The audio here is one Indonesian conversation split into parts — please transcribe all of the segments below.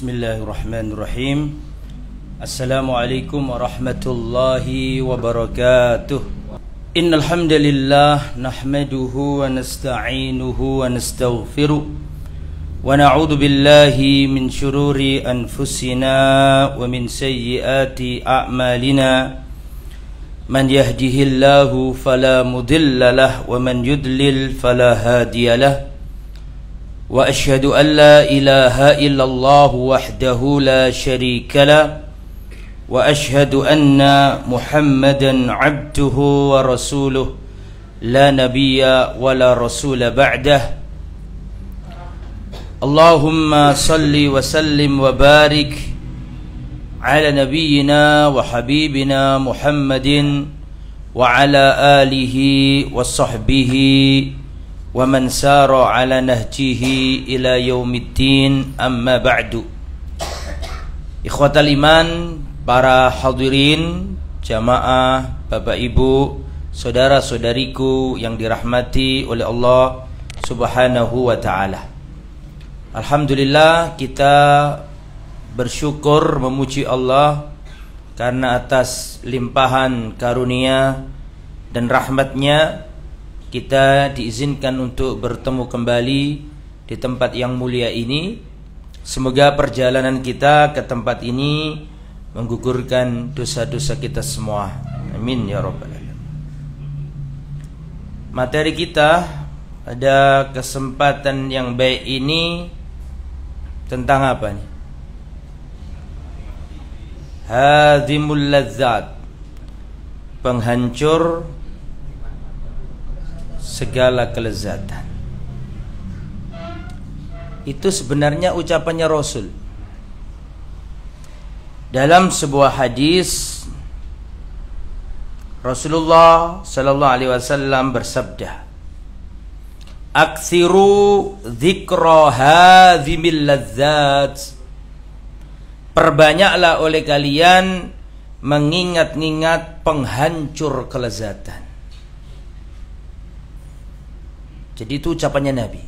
Bismillahirrahmanirrahim. Assalamualaikum warahmatullahi wabarakatuh. Innal hamdalillah nahmaduhu wa nasta'inuhu wa nastaghfiruh wa na'udzu billahi min shururi anfusina wa min sayyiati a'malina. Man yahdihillahu fala mudilla lahu wa man yudlil fala hadiya lahu. Wa asyhadu an la ilaha illallah wahdahu la syarika lah wa asyhadu anna Muhammadan abduhu wa rasuluh la nabiyya wa la rasula ba'dah. Allahumma salli wa sallim wa barik ala nabiyyina wa habibina Muhammadin wa ala alihi wa sahbihi wa man sara ala nahjihi ila yaumiddin, amma ba'du. Ikhwatal iman, para hadirin jamaah, Bapak Ibu, saudara-saudariku yang dirahmati oleh Allah Subhanahu wa taala. Alhamdulillah, kita bersyukur memuji Allah karena atas limpahan karunia dan rahmatnya kita diizinkan untuk bertemu kembali di tempat yang mulia ini. Semoga perjalanan kita ke tempat ini menggugurkan dosa-dosa kita semua. Amin ya rabbal alamin. Materi kita pada kesempatan yang baik ini tentang apa nih? Hadhimul ladzat, penghancur segala kelezatan. Itu sebenarnya ucapannya Rasul. Dalam sebuah hadis, Rasulullah sallallahu alaihi wasallam bersabda, "Aktsiru dzikra hadzimil ladzat." Perbanyaklah oleh kalian mengingat-ingat penghancur kelezatan. Jadi itu ucapannya Nabi.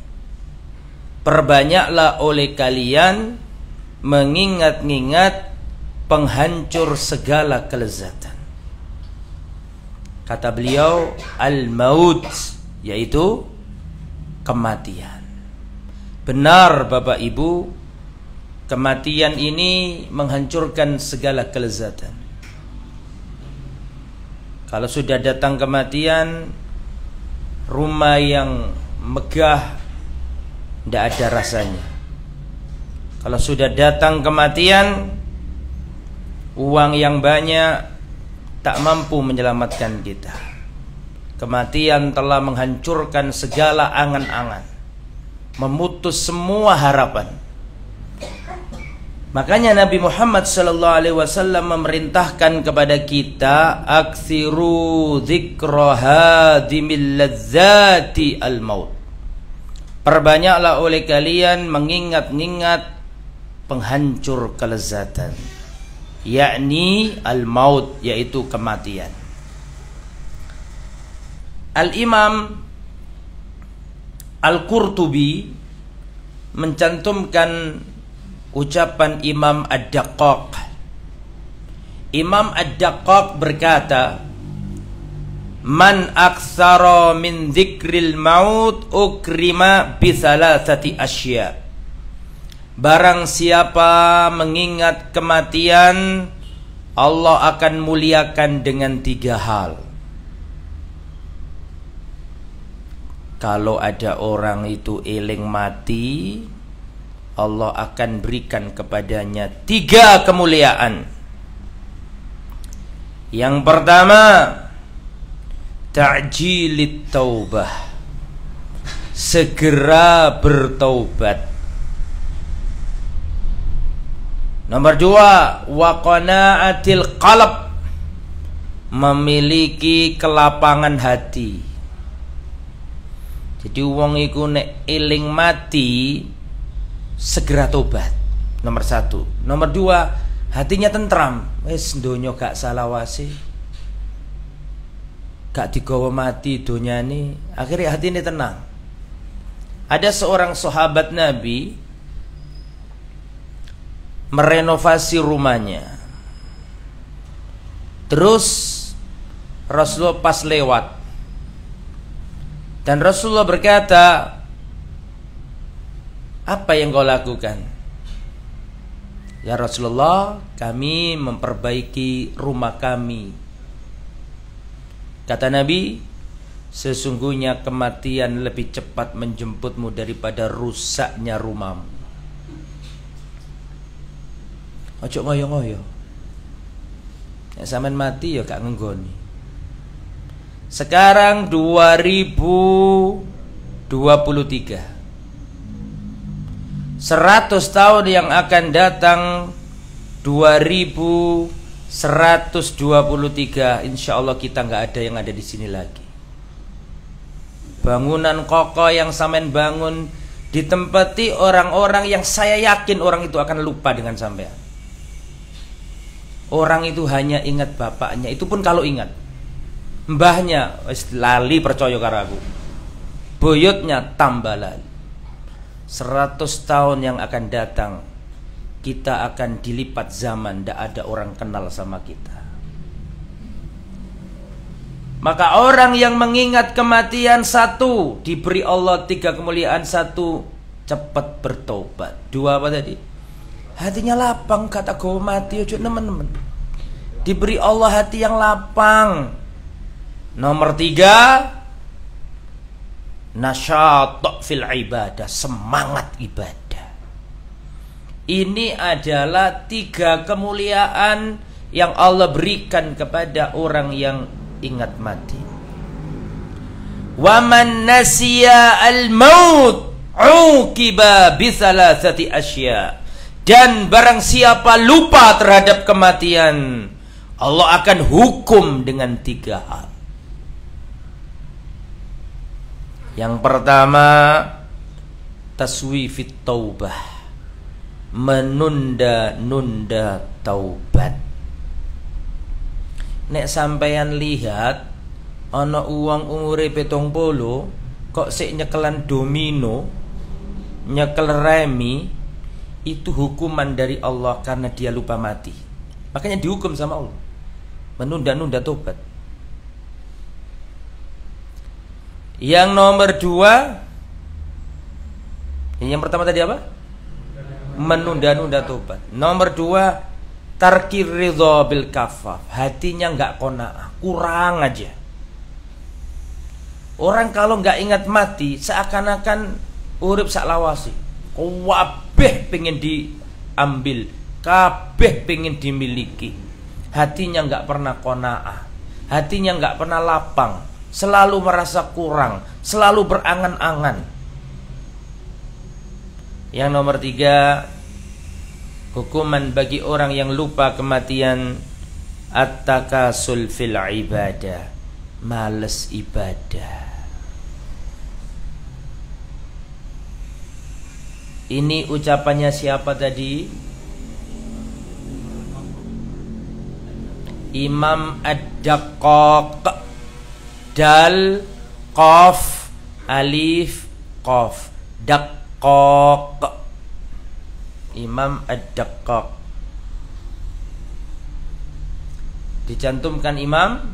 Perbanyaklah oleh kalian mengingat-ingat penghancur segala kelezatan. Kata beliau, al-maut, yaitu kematian. Benar Bapak Ibu, kematian ini menghancurkan segala kelezatan. Kalau sudah datang kematian, rumah yang megah tidak ada rasanya. Kalau sudah datang kematian, uang yang banyak tak mampu menyelamatkan kita. Kematian telah menghancurkan segala angan-angan, memutus semua harapan. Makanya Nabi Muhammad sallallahu alaihi wasallam memerintahkan kepada kita, aktsiru dzikra hadimil ladzati al-maut. Perbanyaklah oleh kalian mengingat-ingat penghancur kelezatan, yakni al-maut, yaitu kematian. Al-Imam Al-Qurtubi mencantumkan ucapan Imam Ad-Daqqaq. Imam Ad-Daqqaq berkata, "Man aktsara min dzikril maut ukrima bi thalathati asya." Barang siapa mengingat kematian, Allah akan muliakan dengan 3 hal. Kalau ada orang itu eling mati, Allah akan berikan kepadanya 3 kemuliaan. Yang pertama, ta'jilit taubah, segera bertaubat. Nomor 2, wa qana'atil qalb, memiliki kelapangan hati. Jadi wong iku nek eling mati segera tobat. Nomor 1. Nomor 2, hatinya tentram. Wis donya gak salawase, gak digawa mati donyane, akhirnya hatinya tenang. Ada seorang sahabat Nabi merenovasi rumahnya. Terus Rasulullah pas lewat, dan Rasulullah berkata, apa yang kau lakukan? Ya Rasulullah, kami memperbaiki rumah kami. Kata Nabi, sesungguhnya kematian lebih cepat menjemputmu daripada rusaknya rumahmu. Ojo ngoyo-ngoyo. Ya sampean mati ya gak ngenggoni. Sekarang 2023. 100 tahun yang akan datang 2123, insya Allah kita nggak ada yang ada di sini lagi. Bangunan kokoh yang sampean bangun ditempati orang-orang yang saya yakin orang itu akan lupa dengan sampean. Orang itu hanya ingat bapaknya, itu pun kalau ingat. Mbahnya wis lali, percaya karo aku. Boyotnya tambah lali. 100 tahun yang akan datang, kita akan dilipat zaman, tidak ada orang kenal sama kita. Maka orang yang mengingat kematian, satu, diberi Allah 3 kemuliaan. Satu, cepat bertobat. 2 apa tadi? Hatinya lapang, kata gue mati ojo teman-teman. Diberi Allah hati yang lapang. Nomor 3, nasyat fil ibadah, semangat ibadah. Ini adalah 3 kemuliaan yang Allah berikan kepada orang yang ingat mati. Wa man nasiya al-maut uqiba bi thalathati asya. Dan barang siapa lupa terhadap kematian, Allah akan hukum dengan 3 hal. Yang pertama, taswifit taubah, menunda-nunda taubat. Nek sampeyan lihat ana uang umure 70 kok sik nyekelan domino, nyekel remi, itu hukuman dari Allah karena dia lupa mati. Makanya dihukum sama Allah, menunda-nunda taubat. Yang nomor 2, yang pertama tadi apa? Menunda-nunda tobat. Nomor 2, tarkir ridha bil kafaf, hatinya nggak qanaah, kurang aja. Orang kalau nggak ingat mati seakan-akan urip sak lawasi, kabeh pengen diambil, kabeh pengen dimiliki. Hatinya nggak pernah qanaah, hatinya nggak pernah lapang, selalu merasa kurang, selalu berangan-angan. Yang nomor 3, hukuman bagi orang yang lupa kematian, at-takasul fil ibadah, males ibadah. Ini ucapannya siapa tadi? Imam Ad-Daqqaq. Dal, qaf, alif, qaf, daqqaq. Imam Ad-Daqqaq. Dicantumkan Imam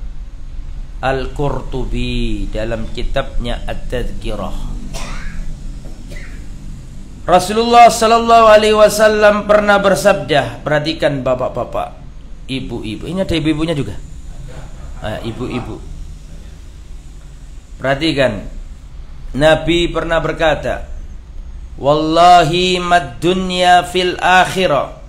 Al-Qurtubi dalam kitabnya At-Tadhkirah. Rasulullah sallallahu alaihi wasallam pernah bersabda, perhatikan bapak-bapak, ibu-ibu. Ini ada ibu-ibunya juga. Ibu-ibu. Perhatikan, Nabi pernah berkata, wallahi mad dunya fil akhirah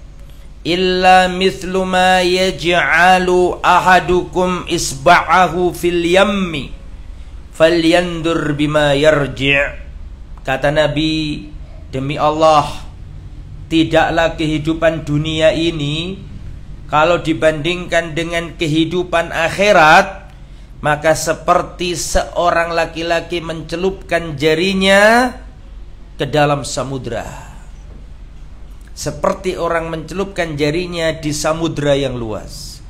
illa mithlu ma yaj'alu ahadukum isba'ahu fil yammi falyandur bima yarji'. Kata Nabi, demi Allah, tidaklah kehidupan dunia ini kalau dibandingkan dengan kehidupan akhirat, maka seperti seorang laki-laki mencelupkan jarinya ke dalam samudra. Seperti orang mencelupkan jarinya di samudra yang luas.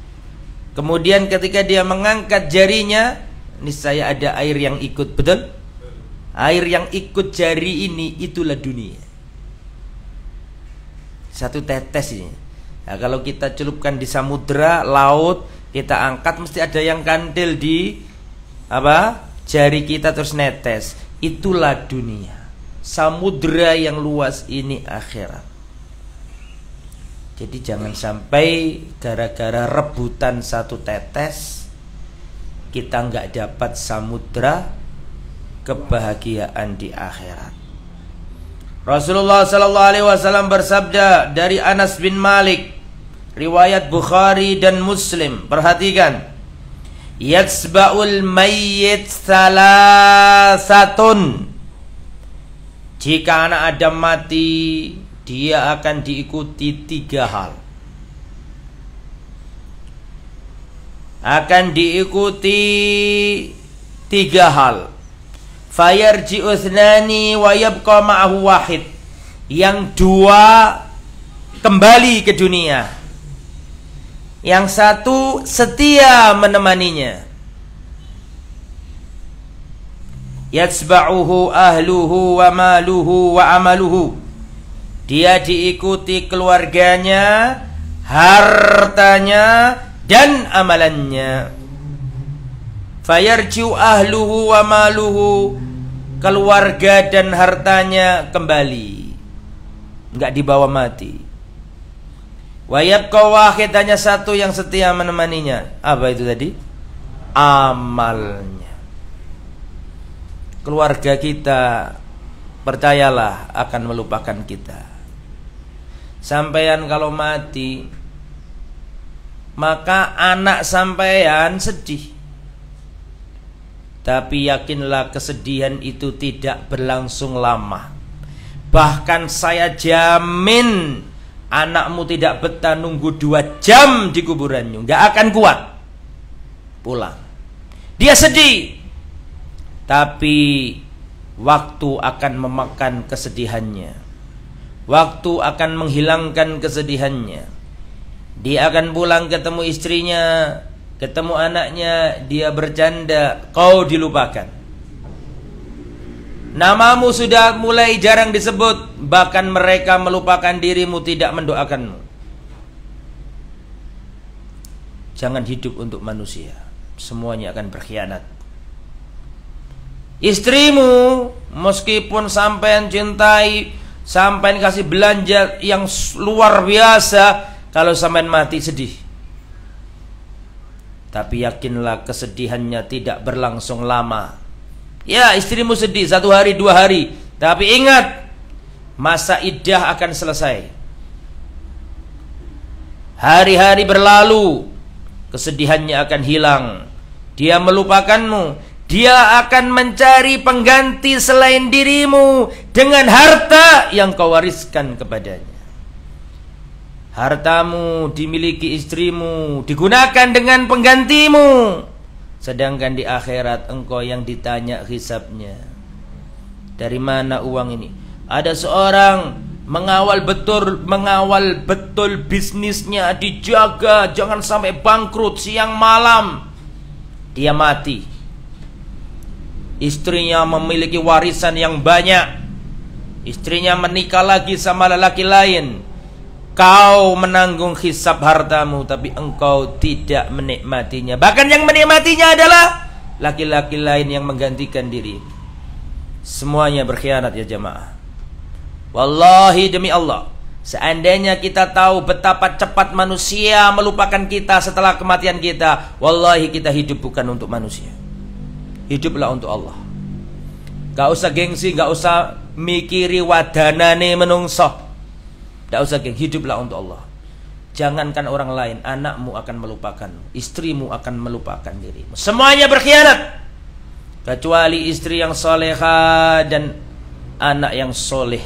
Kemudian ketika dia mengangkat jarinya, niscaya ada air yang ikut, betul? Air yang ikut jari ini, itulah dunia. satu tetes ini. Nah, kalau kita celupkan di samudra, laut, kita angkat mesti ada yang kantil di jari kita terus netes. Itulah dunia. Samudra yang luas ini akhirat. Jadi jangan sampai gara-gara rebutan satu tetes kita nggak dapat samudra kebahagiaan di akhirat. Rasulullah sallallahu alaihi wasallam bersabda dari Anas bin Malik, riwayat Bukhari dan Muslim. Perhatikan. Yatsba'ul mayyit salasatun. Jika anak Adam mati, dia akan diikuti 3 hal. Akan diikuti 3 hal. Fayarji'u thnani wa yabqa ma'ahu wahid. Yang 2 kembali ke dunia. Yang 1 setia menemaninya. Yatsba'uhu ahluhu wa maluhu wa amaluhu. Dia diikuti keluarganya, hartanya, dan amalannya. Fayarji'u ahluhu wa maluhu. Keluarga dan hartanya kembali, enggak dibawa mati. Wa yabqa wahid, hanya 1 yang setia menemaninya. Apa itu tadi? Amalnya. Keluarga kita, percayalah, akan melupakan kita. Sampeyan kalau mati, maka anak sampeyan sedih. Tapi yakinlah kesedihan itu tidak berlangsung lama. Bahkan saya jamin anakmu tidak betah nunggu 2 jam di kuburannya, nggak akan kuat pulang. Dia sedih, tapi waktu akan memakan kesedihannya. Waktu akan menghilangkan kesedihannya. Dia akan pulang ketemu istrinya, ketemu anaknya, dia bercanda, kau dilupakan. Namamu sudah mulai jarang disebut, bahkan mereka melupakan dirimu, tidak mendoakanmu. Jangan hidup untuk manusia, semuanya akan berkhianat. Istrimu, meskipun sampean cintai, sampean kasih belanja yang luar biasa, kalau sampean mati sedih. Tapi yakinlah kesedihannya tidak berlangsung lama. Ya, istrimu sedih 1 hari 2 hari, tapi ingat, masa iddah akan selesai. Hari-hari berlalu, kesedihannya akan hilang. Dia melupakanmu. Dia akan mencari pengganti selain dirimu dengan harta yang kau wariskan kepadanya. Hartamu dimiliki istrimu, digunakan dengan penggantimu. Sedangkan di akhirat engkau yang ditanya hisabnya. Dari mana uang ini? Ada seorang mengawal betul bisnisnya, dijaga jangan sampai bangkrut siang malam. Dia mati. Istrinya memiliki warisan yang banyak. Istrinya menikah lagi sama lelaki lain. Kau menanggung hisab hartamu, tapi engkau tidak menikmatinya. Bahkan yang menikmatinya adalah laki-laki lain yang menggantikan diri. Semuanya berkhianat ya jemaah. Wallahi demi Allah, seandainya kita tahu betapa cepat manusia melupakan kita setelah kematian kita, wallahi kita hidup bukan untuk manusia. Hiduplah untuk Allah. Gak usah gengsi, gak usah mikiri wadanane menungso. Gak usah geng, hiduplah untuk Allah. Jangankan orang lain, anakmu akan melupakanmu, istrimu akan melupakan dirimu. Semuanya berkhianat, kecuali istri yang soleha dan anak yang soleh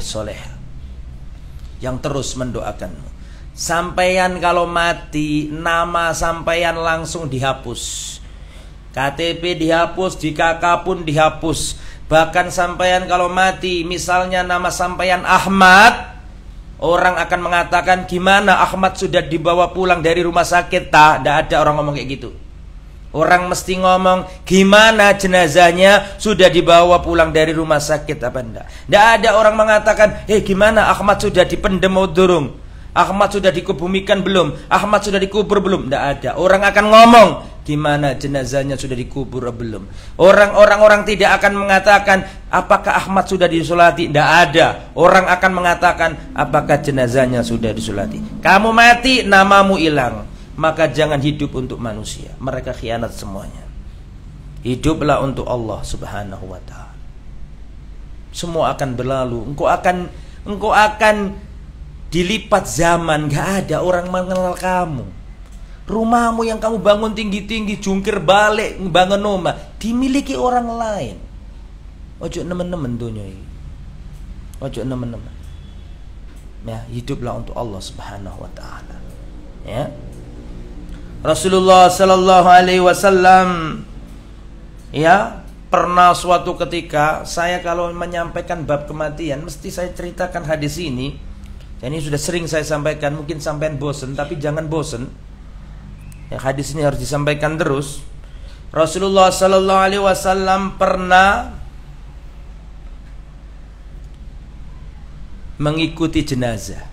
yang terus mendoakanmu. Sampeyan kalau mati, nama sampeyan langsung dihapus. KTP dihapus, di KK pun dihapus. Bahkan sampeyan kalau mati, misalnya nama sampeyan Ahmad, orang akan mengatakan, gimana Ahmad sudah dibawa pulang dari rumah sakit? Tidak ada orang ngomong kayak gitu. Orang mesti ngomong, gimana jenazahnya sudah dibawa pulang dari rumah sakit apa enggak? Tidak ada orang mengatakan, gimana Ahmad sudah dipendem durung? Ahmad sudah dikebumikan belum? Ahmad sudah dikubur belum? Tidak ada. Orang akan ngomong, gimana jenazahnya sudah dikubur belum? Orang tidak akan mengatakan apakah Ahmad sudah disolati? Tidak ada. Orang akan mengatakan apakah jenazahnya sudah disolati. Kamu mati, namamu hilang. Maka jangan hidup untuk manusia. Mereka khianat semuanya. Hiduplah untuk Allah Subhanahu wa ta'ala. Semua akan berlalu. Engkau akan dilipat zaman. Gak ada orang mengenal kamu. Rumahmu yang kamu bangun tinggi-tinggi, jungkir balik, bangun rumah, dimiliki orang lain. Ojo nemen-nemen dunia ini. Ojo nemen-nemen. Ya, hiduplah untuk Allah Subhanahu wa ta'ala. Ya. Rasulullah sallallahu alaihi wasallam ya, pernah suatu ketika saya kalau menyampaikan bab kematian mesti saya ceritakan hadis ini. Ini sudah sering saya sampaikan, mungkin sampean bosen, tapi jangan bosen. Ya, hadis ini harus disampaikan terus. Rasulullah sallallahu alaihi wasallam pernah mengikuti jenazah.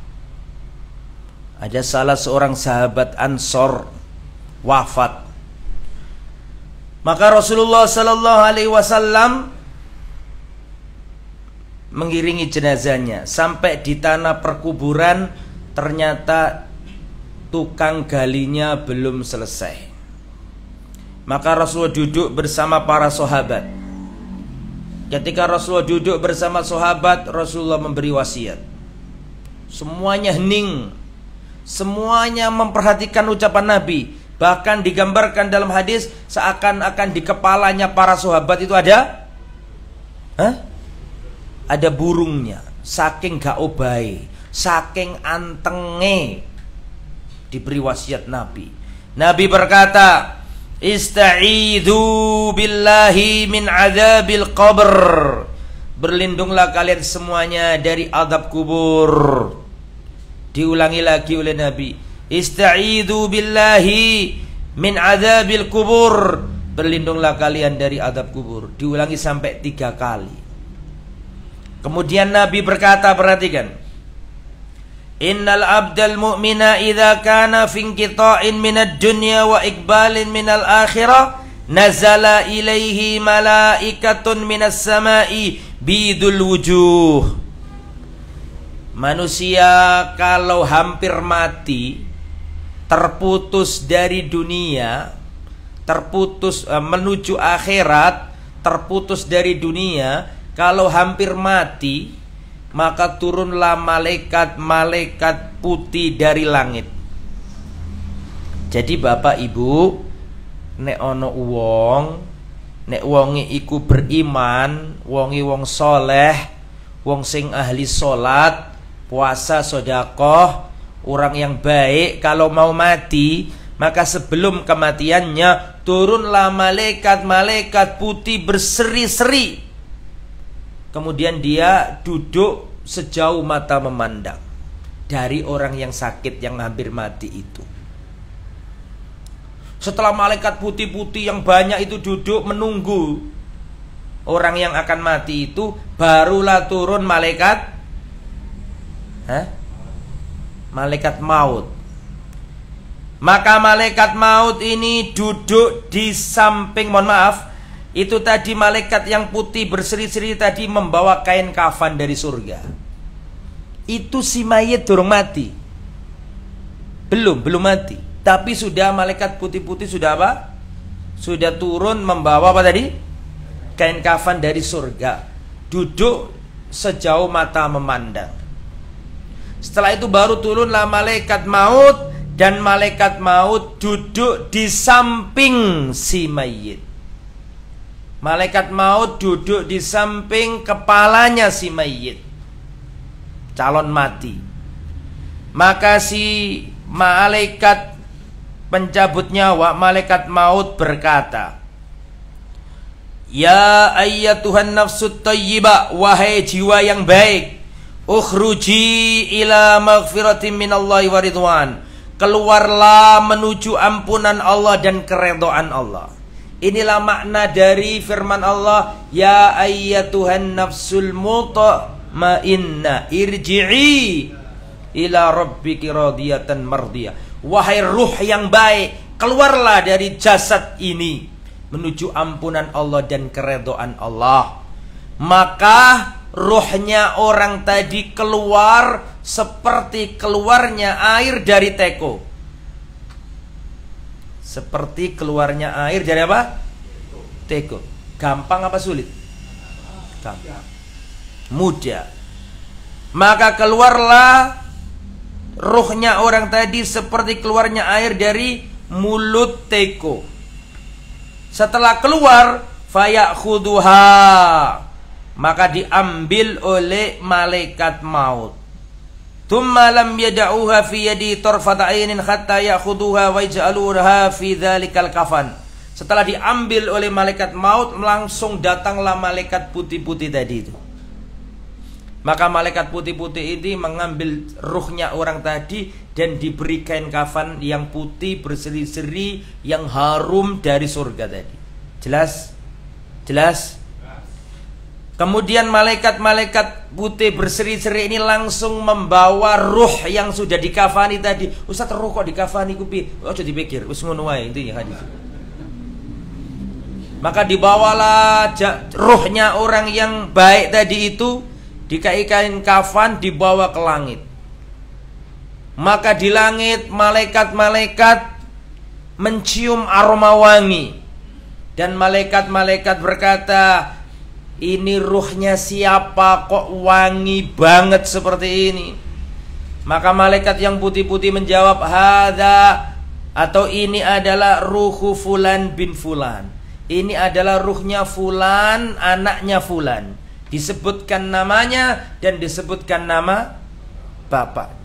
Ada salah seorang sahabat Ansor wafat. Maka Rasulullah sallallahu alaihi wasallam mengiringi jenazahnya sampai di tanah perkuburan. Ternyata tukang galinya belum selesai. Maka Rasulullah duduk bersama para sahabat. Ketika Rasulullah duduk bersama sahabat, Rasulullah memberi wasiat. Semuanya hening, semuanya memperhatikan ucapan Nabi. Bahkan digambarkan dalam hadis seakan-akan di kepalanya para sahabat itu ada ada burungnya. Saking gak obai, saking antenge diberi wasiat Nabi. Nabi berkata, "Ista'idzu billahi min adzabil qabr." Berlindunglah kalian semuanya dari azab kubur. Diulangi lagi oleh Nabi, "Ista'idzu billahi min adzabil kubur." Berlindunglah kalian dari azab kubur. Diulangi sampai 3 kali. Kemudian Nabi berkata, perhatikan, "Innal abdal mu'mina idza kana fi inqita'in minad dunya wa iqbalin minal akhirah nazala ilaihi malaikatun minas sama'i bidul wujuh." Manusia kalau hampir mati, terputus dari dunia, terputus menuju akhirat, terputus dari dunia, kalau hampir mati, maka turunlah malaikat-malaikat putih dari langit. Jadi Bapak Ibu, nek ono wong, nek wonge iku beriman, wonge wong soleh, wong sing ahli solat, puasa, sedekah, orang yang baik, kalau mau mati, maka sebelum kematiannya turunlah malaikat-malaikat putih berseri-seri. Kemudian dia duduk sejauh mata memandang dari orang yang sakit, yang hampir mati itu. Setelah malaikat putih-putih yang banyak itu duduk menunggu orang yang akan mati itu, barulah turun malaikat malaikat maut. Maka malaikat maut ini duduk di samping, mohon maaf, itu tadi malaikat yang putih berseri-seri tadi membawa kain kafan dari surga. Itu si mayit durung mati. Belum mati. Tapi sudah malaikat putih-putih sudah apa? Sudah turun membawa apa tadi? Kain kafan dari surga. Duduk sejauh mata memandang. Setelah itu baru turunlah malaikat maut. Dan malaikat maut duduk di samping si mayit. Malaikat maut duduk di samping kepalanya si mayit, calon mati. Maka si malaikat pencabut nyawa, malaikat maut berkata, "Ya ayyatuhan nafsut thayyibah, wahai jiwa yang baik, ukhruji ila maghfiratin minallahi wa ridwan." Keluarlah menuju ampunan Allah dan keredaan Allah. Inilah makna dari firman Allah, "Ya ayyatuhan nafsul mutmainnah irji'i ila rabbiki radiyatan mardiyah. Wahai ruh yang baik, keluarlah dari jasad ini menuju ampunan Allah dan keredaan Allah. Maka ruhnya orang tadi keluar seperti keluarnya air dari teko. Seperti keluarnya air dari apa? Teko. Gampang apa sulit? Gampang. Mudah. Maka keluarlah ruhnya orang tadi seperti keluarnya air dari mulut teko. Setelah keluar, fayakhudhuha, maka diambil oleh malaikat maut. Thumma lam yada'uha fi yadi tarfata 'ainin hatta ya'khudhuha wa yaj'aluha fi dzalikal kafan. Setelah diambil oleh malaikat maut, langsung datanglah malaikat putih-putih tadi itu. Maka malaikat putih-putih ini mengambil ruhnya orang tadi dan diberi kain kafan yang putih berseri-seri yang harum dari surga tadi. Jelas? Jelas? Kemudian malaikat-malaikat putih berseri-seri ini langsung membawa ruh yang sudah dikafani tadi. Ustaz, ruh kok dikafani kupi? Ojo dipikir, wis ngono wae intinya hadis. Maka dibawalah ruhnya orang yang baik tadi itu, dikai kain kafan, dibawa ke langit. Maka di langit malaikat-malaikat mencium aroma wangi. Dan malaikat-malaikat berkata, ini ruhnya siapa kok wangi banget seperti ini? Maka malaikat yang putih-putih menjawab, hadza, atau ini adalah ruhu fulan bin fulan. Ini adalah ruhnya fulan, anaknya fulan. Disebutkan namanya dan disebutkan nama bapaknya.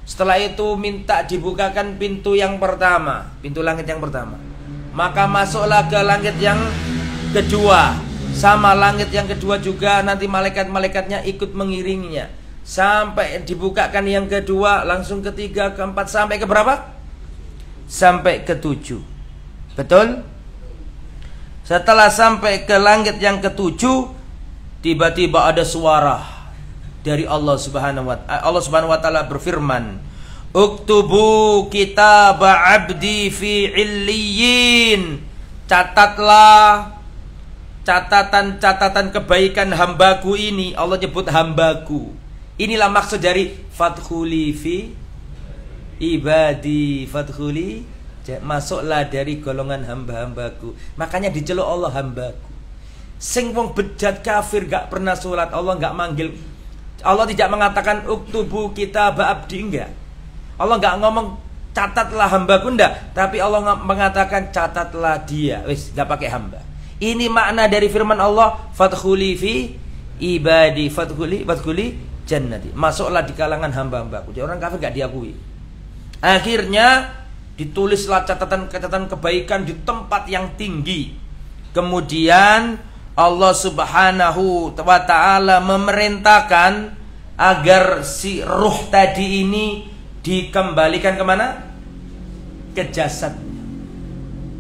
Setelah itu minta dibukakan pintu yang pertama, pintu langit yang pertama. Maka masuklah ke langit yang kedua. Sama langit yang kedua juga nanti malaikat-malaikatnya ikut mengiringinya. Sampai dibukakan yang kedua, langsung ketiga, keempat, sampai ke berapa? Sampai ke 7. Betul? Setelah sampai ke langit yang ke-7, tiba-tiba ada suara dari Allah Subhanahu wa taala berfirman, "Uktubu kitab abdi fi illiyin." Catatlah catatan-catatan kebaikan hambaku ini. Allah nyebut hambaku. Inilah maksud dari fadkhuli fi ibadi, fadkhuli, masuklah dari golongan hamba-hambaku. Makanya diceluk Allah hambaku. Sing wong bejat kafir gak pernah sholat, Allah gak manggil. Allah tidak mengatakan uktubu kitab abdi, enggak. Allah gak ngomong catatlah hambaku, enggak. Tapi Allah mengatakan catatlah dia. Wis, gak pakai hamba. Ini makna dari firman Allah, fadkhuli fi ibadi, fadkhuli jannati. Masuklah di kalangan hamba-hambaku. Jadi orang kafir gak diakui. Akhirnya ditulislah catatan-catatan kebaikan di tempat yang tinggi. Kemudian Allah Subhanahu wa ta'ala memerintahkan agar si ruh tadi ini dikembalikan kemana? Ke jasad.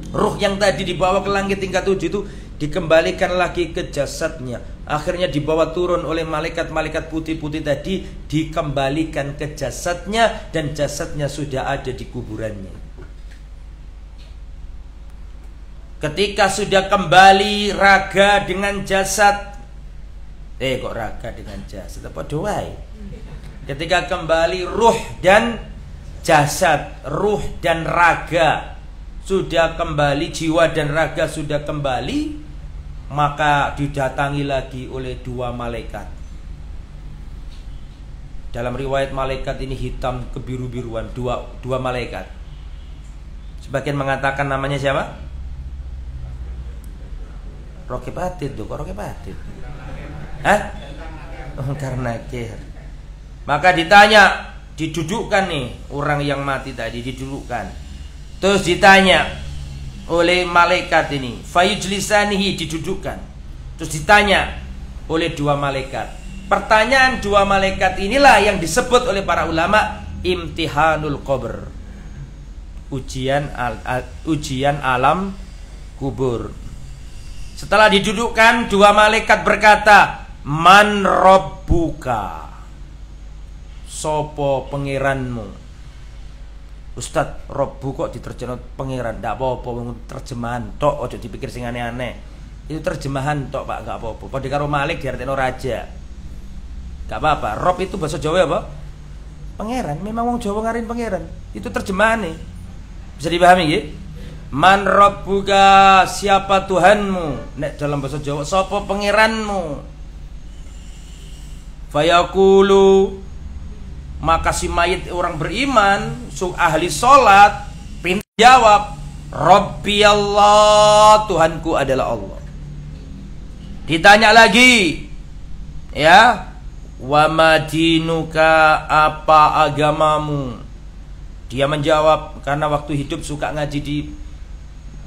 Ruh yang tadi dibawa ke langit tingkat 7 itu dikembalikan lagi ke jasadnya. Akhirnya dibawa turun oleh malaikat-malaikat putih-putih tadi, dikembalikan ke jasadnya, dan jasadnya sudah ada di kuburannya. Ketika sudah kembali raga dengan jasad, kok raga dengan jasad apa doai? Ketika kembali ruh dan jasad, ruh dan raga sudah kembali, jiwa dan raga sudah kembali, maka didatangi lagi oleh 2 malaikat. Dalam riwayat malaikat ini hitam kebiru-biruan, dua malaikat. Sebagian mengatakan namanya siapa? Rokib Atid tuh, kok Rokib Atid? Hah? Oh, karena kir. Maka ditanya, didudukkan nih orang yang mati tadi, didudukkan. Terus ditanya oleh malaikat ini, fayujlisanihi, didudukkan. Terus ditanya oleh 2 malaikat. Pertanyaan 2 malaikat inilah yang disebut oleh para ulama imtihanul qabr. Ujian alam kubur. Setelah didudukkan, 2 malaikat berkata, man rabbuka. sopo pangeranmu. Ustaz, Robbu kok diterjemah pangeran? Ndak apa-apa, terjemahan tok, ojo dipikir sing aneh-aneh. Itu terjemahan tok, Pak, enggak apa-apa. Padha karo Malik diartekno raja. Enggak apa-apa. Rob itu bahasa Jawa apa? Pangeran. Memang wong Jawa ngarin pangeran. Itu terjemahane. Bisa dipahami nggih? Man rabbuka, siapa Tuhanmu? Nek dalam bahasa Jawa, sapa pangeranmu? Fayaqulu, maka si mayit orang beriman, ahli sholat, pintar jawab, Rabbi Allah, Tuhanku adalah Allah. Ditanya lagi, ya, wa madinuka, apa agamamu? Dia menjawab, karena waktu hidup suka ngaji di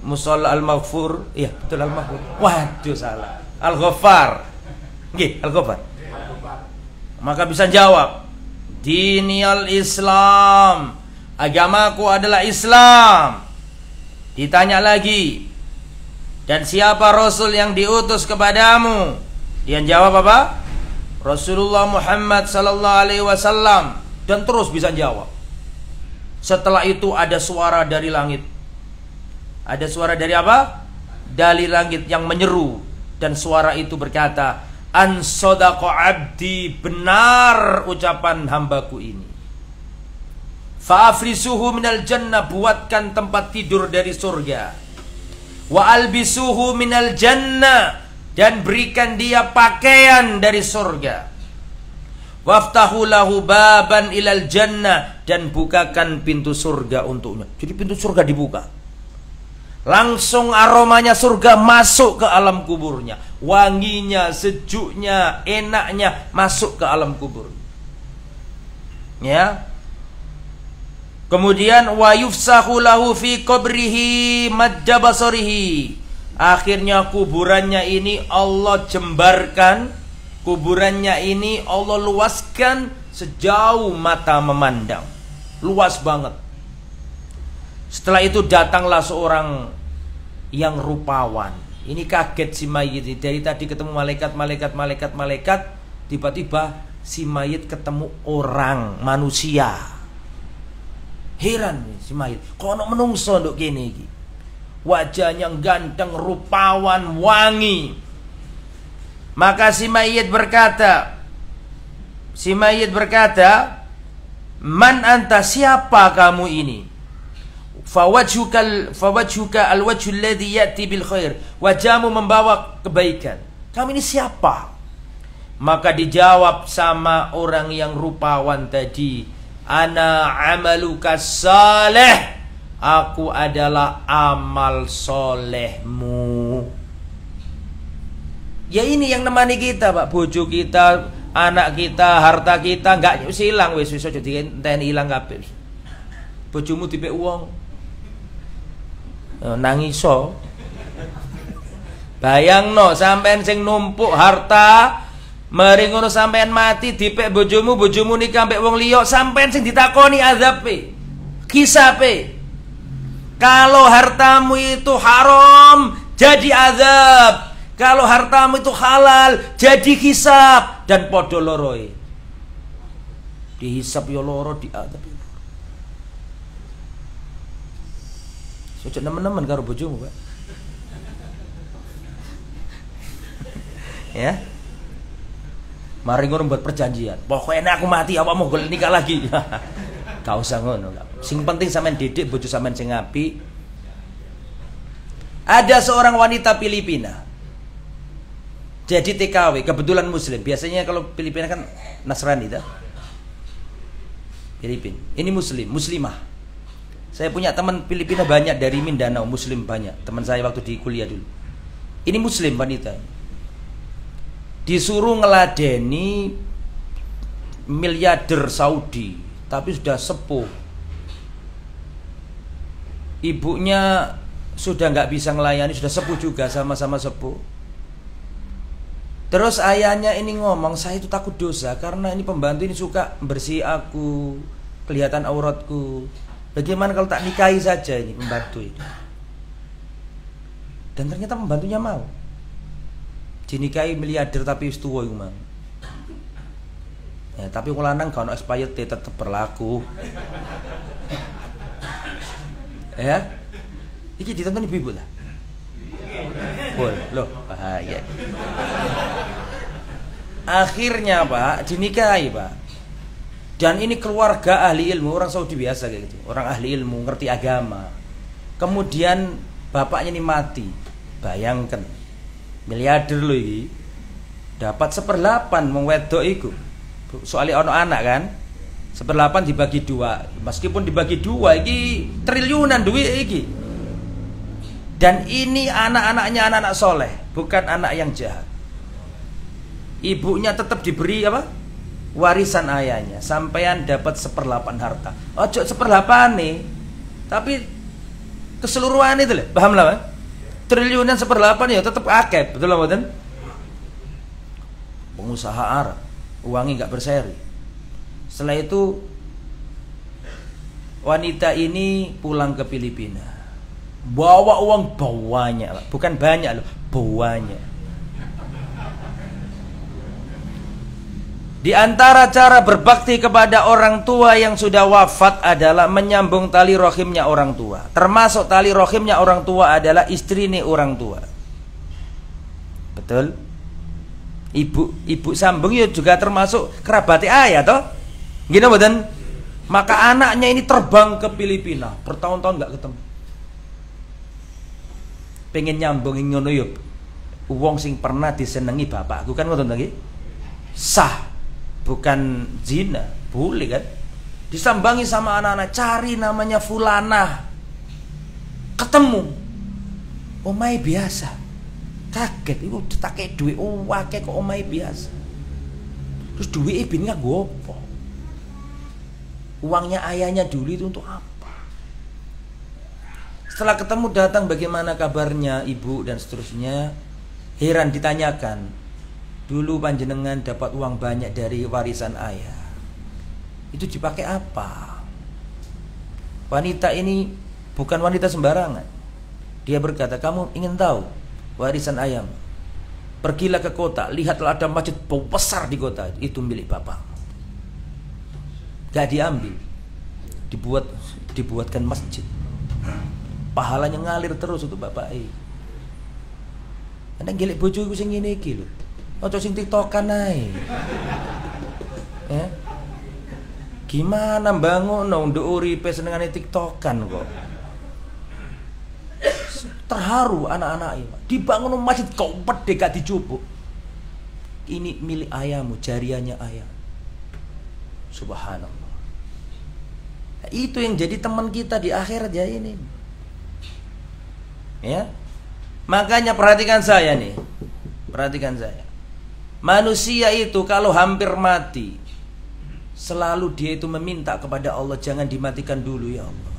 Mushalla Al-Maghfur. Iya, betul Al-Maghfur. Waduh, salah. Al-Ghaffar. Nggih, Al-Ghaffar. Maka bisa jawab, Diniyal Islam, agamaku adalah Islam. Ditanya lagi, dan siapa Rasul yang diutus kepadamu? Dia jawab apa? Rasulullah Muhammad sallallahu alaihi wasallam. Dan terus bisa jawab. Setelah itu ada suara dari langit. Ada suara dari apa? Dari langit yang menyeru. Dan suara itu berkata, An sadaqa abdi, benar ucapan hambaku ini. Fa'afrisuhu minal jannah, buatkan tempat tidur dari surga. Wa albisuhu minal jannah, dan berikan dia pakaian dari surga. Waftahu lahu baban ilal jannah, dan bukakan pintu surga untuknya. Jadi pintu surga dibuka, langsung aromanya surga masuk ke alam kuburnya. Wanginya, sejuknya, enaknya masuk ke alam kubur. Ya. Kemudian wa yufsahu lahu fi qabrihi madda basarihi. Akhirnya kuburannya ini Allah jembarkan, kuburannya ini Allah luaskan sejauh mata memandang. Luas banget. Setelah itu datanglah seorang yang rupawan. Ini kaget si mayit. Dari tadi ketemu malaikat, tiba-tiba si mayit ketemu orang manusia. Heran si mayit, kok ono menungso nduk kene iki. Wajahnya ganteng, rupawan, wangi. Maka si mayit berkata, "Man anta, siapa kamu ini?" Fawajhuka alwajhul ladzi ya'ti bil khair. Wajahmu membawa kebaikan. Kamu ini siapa? Maka dijawab sama orang yang rupawan tadi, Ana amaluka saleh. Aku adalah amal solehmu. Ya ini yang nemani kita, Pak. Bojo kita, anak kita, harta kita, enggak silang wis aja dienteni ilang kabeh. Bojomu dipek wong nangiso. Bayangno sampean sing numpuk harta, mari ngono sampean mati dipek bojomu nikah mbek wong liya, sampean sing ditakoni azabe, kisape. Kalau hartamu itu haram, jadi azab. Kalau hartamu itu halal, jadi hisab. Dan podo loroe, dihisab yo loro, diazab. Sujud nemen-nemen karo bojomu, Pak. Ya. Mari ngono buat perjanjian. Pokoknya aku mati apa mau golek nikah lagi. Gak usah ngono. Sing penting sampean didik bojo sampean sing apik. Ada seorang wanita Filipina. Jadi TKW, kebetulan muslim. Biasanya kalau Filipina kan Nasrani dah. Filipina. Ini muslimah. Saya punya teman Filipina banyak dari Mindanao, muslim banyak. Teman saya waktu di kuliah dulu. Ini muslim wanita. Disuruh ngeladeni miliarder Saudi, tapi sudah sepuh. Ibunya sudah nggak bisa ngelayani, sudah sepuh juga, sama-sama sepuh. Terus ayahnya ini ngomong, saya itu takut dosa karena ini pembantu ini suka bersih aku, kelihatan auratku. Bagaimana kalau tak nikahi saja ini pembantu ini? Dan ternyata pembantunya mau. Dinikahi miliarder tapi tua itu mang. Ya, tapi wong lanang gak ono expired tetep berlaku. Ya. Iki ditonton ibu-ibu lah. Pol, loh, bahaya. Akhirnya Pak, dinikahi Pak. Dan ini keluarga ahli ilmu, orang Saudi biasa kayak gitu. Orang ahli ilmu, ngerti agama. Kemudian bapaknya ini mati. Bayangkan, miliarder loh ini. Dapat 1/8 wong wedok iku. Soalnya ono anak kan. 1/8 dibagi 2. Meskipun dibagi 2 iki triliunan duit iki. Dan ini anak-anaknya anak-anak soleh, bukan anak yang jahat. Ibunya tetap diberi apa? Warisan ayahnya. Sampean dapat 1/8 harta. Ojo 1/8 nih. Tapi keseluruhan itu lah. Paham lah, Pak? Triliunan 1/8 ya tetap akeh, betul lah, Pak? Pengusaha Arab, uangnya nggak berseri. Setelah itu wanita ini pulang ke Filipina, bawa uang banyak, bukan banyak loh, banyak. Di antara cara berbakti kepada orang tua yang sudah wafat adalah menyambung tali rahimnya orang tua. Termasuk tali rahimnya orang tua adalah istri nih orang tua. Betul? Ibu sambung ya juga termasuk kerabat ayah toh. Gini mboten? Maka anaknya ini terbang ke Filipina, bertahun-tahun nggak ketemu. Pengen nyambungin ngono yo. Wong sing pernah disenengi bapakku kan ngoten lagi. Sah. Bukan zina, boleh kan? Disambangi sama anak-anak, cari namanya Fulana. Ketemu. Omai biasa. Kaget, itu tak kayak duit wake kok omai biasa. Terus duit ibin nggak gopo. Uangnya ayahnya dulu itu untuk apa? Setelah ketemu datang bagaimana kabarnya ibu dan seterusnya. Heran ditanyakan. Dulu panjenengan dapat uang banyak dari warisan ayah. Itu dipakai apa? Wanita ini bukan wanita sembarangan. Dia berkata, kamu ingin tahu warisan ayam? Pergilah ke kota, lihatlah ada masjid besar di kota. Itu milik bapak. Gak diambil, dibuatkan masjid. Pahalanya ngalir terus untuk bapak. Ada gelek bojoku sing ngene iki lho. Ojo sing tiktokan ae. Ya. Gimana bangun nduk uripe senengane tiktokan kok. Terharu anak-anak ini. Dibangun masjid kau pede gak dicubuk. Ini milik ayahmu, jariahnya ayah. Subhanallah. Nah, itu yang jadi teman kita di akhirat ya ini. Ya. Makanya perhatikan saya nih. Perhatikan saya. Manusia itu kalau hampir mati, selalu dia itu meminta kepada Allah, jangan dimatikan dulu ya Allah.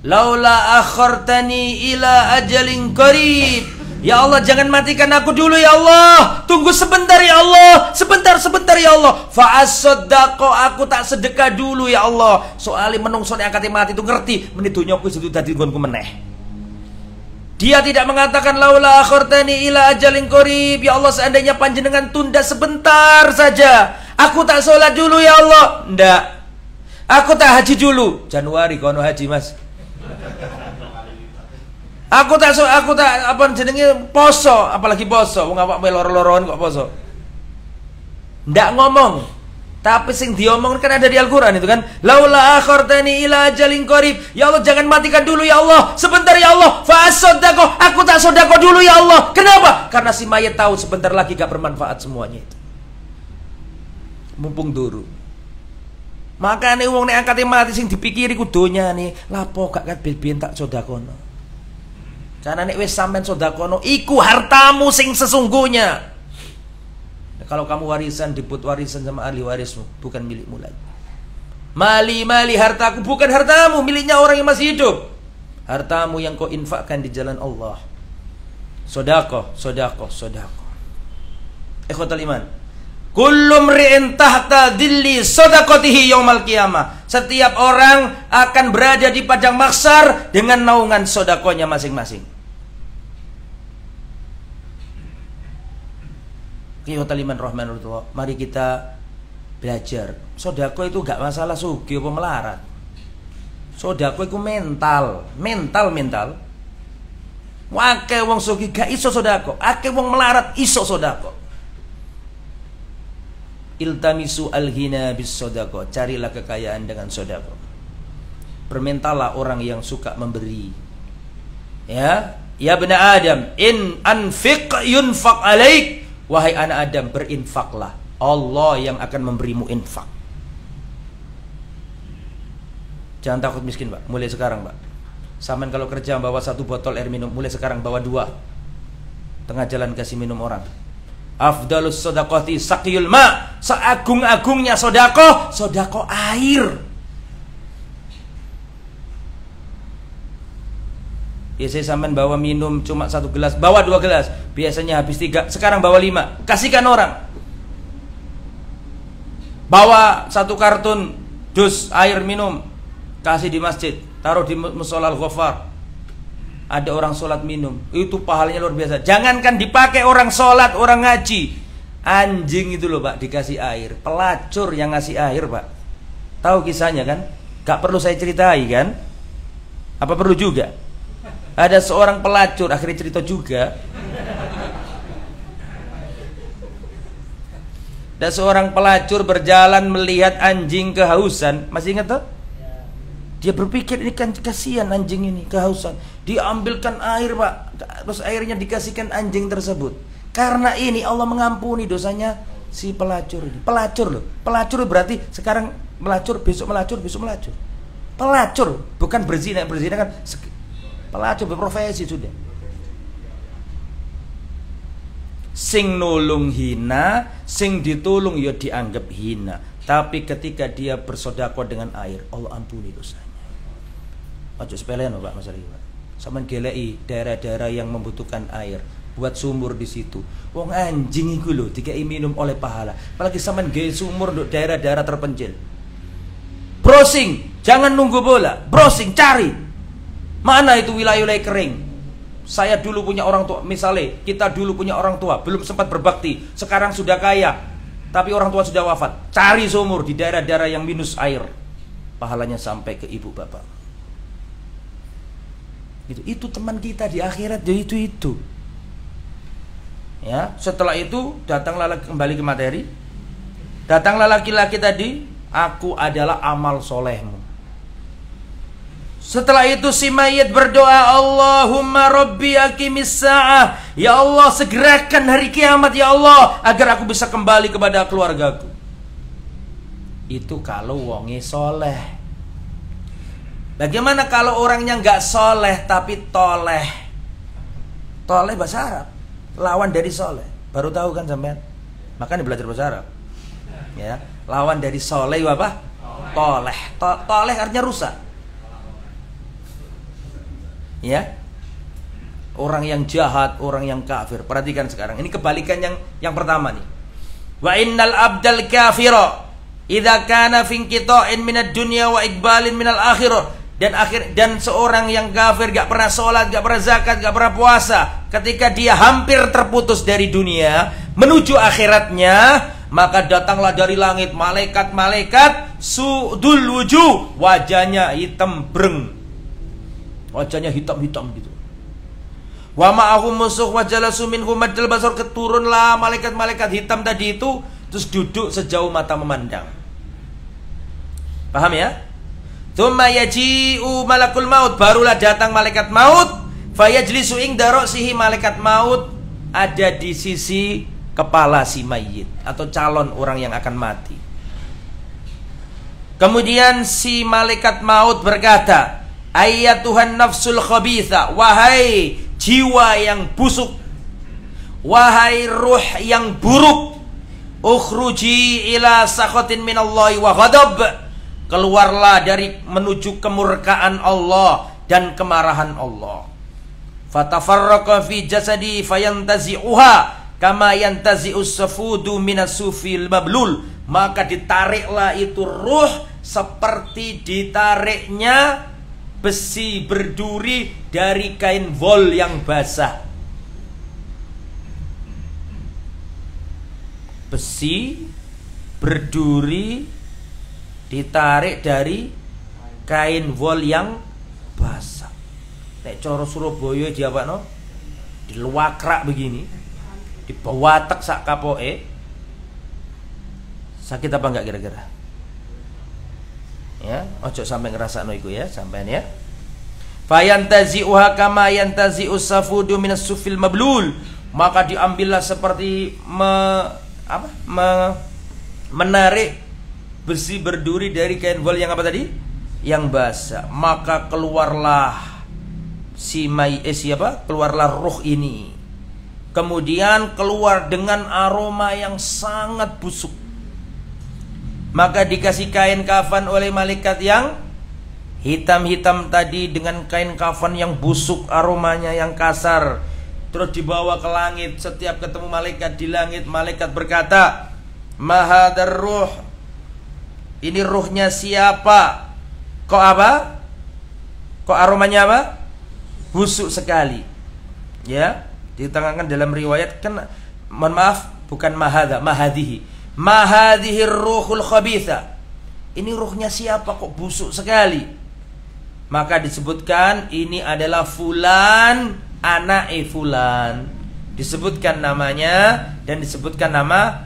Laula akhartani ila ajalin qarib. Ya Allah, jangan matikan aku dulu ya Allah. Tunggu sebentar ya Allah. Sebentar ya Allah. Fa as-saddaqo, aku tak sedekah dulu ya Allah. Soalnya menungso nek akate mati itu ngerti menit donyaku itu dadi nggonku meneh. Dia tidak mengatakan laula akhartani ila ajalin qarib. Ya Allah, seandainya panjenengan tunda sebentar saja, aku tak sholat dulu ya Allah. Ndak. Aku tak haji dulu. Januari kono haji, Mas. Aku tak apa jenenge poso, apalagi poso. Wong awak loro-loron kok poso. Ndak ngomong. Tapi sing diomong kan ada di Al-Quran itu kan. Laula akhartani ila ajalin qarib. Ya Allah, jangan matikan dulu ya Allah. Sebentar ya Allah. Fa as-saddaqo, aku tak sedekah dulu ya Allah. Kenapa? Karena si mayat tahu sebentar lagi gak bermanfaat semuanya itu. Mumpung dulu. Makane wong nek angkate mati sing dipikiri ku donya nih, lapo gak ben tak sedakono. Karena nek wis sampean sedakono iku hartamu sing sesungguhnya. Kalau kamu warisan, dibuat warisan sama ahli warismu, bukan milikmu lagi. Mali hartaku, bukan hartamu, miliknya orang yang masih hidup. Hartamu yang kau infakkan di jalan Allah. Sodako. Ikhwatal iman. Kullu mri'in tahta dhilli sadaqatihi yaumal qiyamah. Setiap orang akan berada di padang mahsyar dengan naungan sodakonya masing-masing. Ikhwatal iman rahmanullah. Mari kita Belajar. Sodako itu gak masalah sugih apa melarat. Sodako itu mental. Akeh wong sugih gak iso sodako, akeh wong melarat iso sodako. Iltamisu al-ghina bis sodako, carilah kekayaan dengan sodako. Bermentalah orang yang suka memberi. Ya bena Adam, in anfiq yunfaq alaik. Wahai anak Adam, berinfaklah. Allah yang akan memberimu infak. Jangan takut miskin, Pak. Mulai sekarang, Pak. Saman kalau kerja bawa 1 botol air minum, mulai sekarang bawa 2. Tengah jalan kasih minum orang. Afdalus shadaqati saqiyul ma. Seagung-agungnya sedekah air. Biasanya sampean bawa minum cuma 1 gelas, bawa 2 gelas. Biasanya habis 3, sekarang bawa 5. Kasihkan orang. Bawa 1 karton dus air minum, kasih di masjid, taruh di mushola Al-Ghaffar. Ada orang sholat minum, itu pahalanya luar biasa. Jangankan dipakai orang sholat, orang ngaji. Anjing itu loh, Pak, dikasih air. Pelacur yang ngasih air, Pak. Tahu kisahnya kan? Gak perlu saya ceritai kan? Apa perlu juga? Ada seorang pelacur, akhirnya cerita juga. Ada seorang pelacur berjalan melihat anjing kehausan. Masih ingat tuh? Dia berpikir ini kan kasihan anjing ini kehausan. Diambilkan air, Pak. Terus airnya dikasihkan anjing tersebut. Karena ini Allah mengampuni dosanya si pelacur ini. Pelacur loh. Pelacur berarti sekarang melacur, besok melacur, besok melacur. Pelacur, bukan berzina. Berzina kan pelacur berprofesi sudah. Sing nulung hina, sing ditulung ya dianggap hina. Tapi ketika dia bersedekah dengan air, Allah ampuni dosanya. Ojo sepelean Pak Mas Ali. Sampeyan geleki daerah-daerah yang membutuhkan air, buat sumur di situ. Wong anjing iku lho dikai minum oleh pahala. Apalagi sampeyan gawe sumur untuk daerah-daerah terpencil. Browsing, jangan nunggu bola. Browsing, cari. Mana itu wilayah-wilayah kering? Saya dulu punya orang tua, misalnya kita dulu punya orang tua, belum sempat berbakti, sekarang sudah kaya, tapi orang tua sudah wafat. Cari sumur di daerah-daerah yang minus air, pahalanya sampai ke ibu bapak. Itu teman kita di akhirat, jadi itu. Ya, setelah itu datanglah kembali ke materi. Datanglah laki-laki tadi, aku adalah amal solehmu. Setelah itu si mayit berdoa, Allahumma rabbi aqimis sa'ah. Ya Allah, segerakan hari kiamat ya Allah, agar aku bisa kembali kepada keluargaku. Itu kalau wonge soleh. Bagaimana kalau orangnya nggak soleh tapi toleh? Toleh bahasa Arab, lawan dari soleh. Baru tahu kan sampean? Makanya belajar bahasa Arab. Ya, lawan dari soleh apa? Toleh. Toleh artinya rusak. Ya, orang yang jahat, orang yang kafir. Perhatikan sekarang, ini kebalikan yang pertama nih. Wa innal abdal kafira idza kana fi inqita'in minad dunya wa iqbalin minal akhirah. Dan seorang yang kafir, gak pernah sholat, gak pernah zakat, gak pernah puasa, ketika dia hampir terputus dari dunia menuju akhiratnya, maka datanglah dari langit malaikat-malaikat sudul wujuh, wajahnya hitam breng. Wajahnya hitam-hitam gitu. Wa ma'ahum musuh wa jalasu minhum maddal basar, keturunlah malaikat-malaikat hitam tadi itu, terus duduk sejauh mata memandang. Paham ya? Tsumma yaji'u malakul maut, barulah datang malaikat maut, fayajlisu inda ra'sihi, malaikat maut ada di sisi kepala si mayit atau calon orang yang akan mati. Kemudian si malaikat maut berkata, Ayyatuhan nafsul khabitha, wahai jiwa yang busuk, wahai ruh yang buruk, ukhruji ila sakhatin minallahi wa ghadab, keluarlah dari menuju kemurkaan Allah dan kemarahan Allah. Fatafarraqa fi jasadi fayantazi'uha kama yantazi'us safudu minas sufil mablul, maka ditariklah itu ruh seperti ditariknya besi berduri dari kain wol yang basah. Besi berduri ditarik dari kain wol yang basah. Nek cara Surabaya di apa no? Diluakrak begini, dibawatek sak kapoke. Sakit apa enggak kira-kira? Ya, ojo sampai ngerasakno iku ya, sampean ya. Fayantazi'uha kama yantazi'us safudu minas sufil mablul. Maka diambillah seperti menarik besi berduri dari kain wol yang apa tadi? Yang basah. Maka keluarlah keluarlah ruh ini. Kemudian keluar dengan aroma yang sangat busuk. Maka dikasih kain kafan oleh malaikat yang hitam-hitam tadi dengan kain kafan yang busuk, aromanya yang kasar. Terus dibawa ke langit. Setiap ketemu malaikat di langit, malaikat berkata, "Mahadar ruh." Ini ruhnya siapa? Kok apa? Kok aromanya apa? Busuk sekali. Ya, diterangkan dalam riwayat kan, mohon maaf, bukan mahadha, mahadhihi. Mahadhihir ruhul khabitha. Ini ruhnya siapa kok busuk sekali? Maka disebutkan ini adalah fulan anake fulan. Disebutkan namanya dan disebutkan nama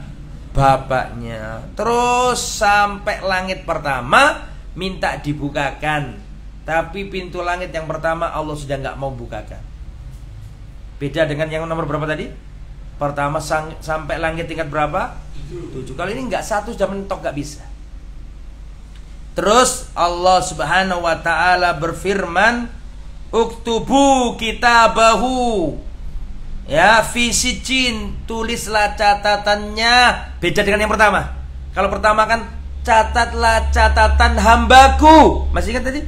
bapaknya. Terus sampai langit pertama minta dibukakan, tapi pintu langit yang pertama Allah sudah nggak mau bukakan. Beda dengan yang nomor berapa tadi? Pertama sampai langit tingkat berapa? 7. Kalau ini nggak satu sudah mentok, nggak bisa. Terus Allah Subhanahu wa taala berfirman, "Uktubu kitabahu." Ya, fi sijin, tulislah catatannya. Beda dengan yang pertama. Kalau pertama kan catatlah catatan hambaku. Masih ingat tadi?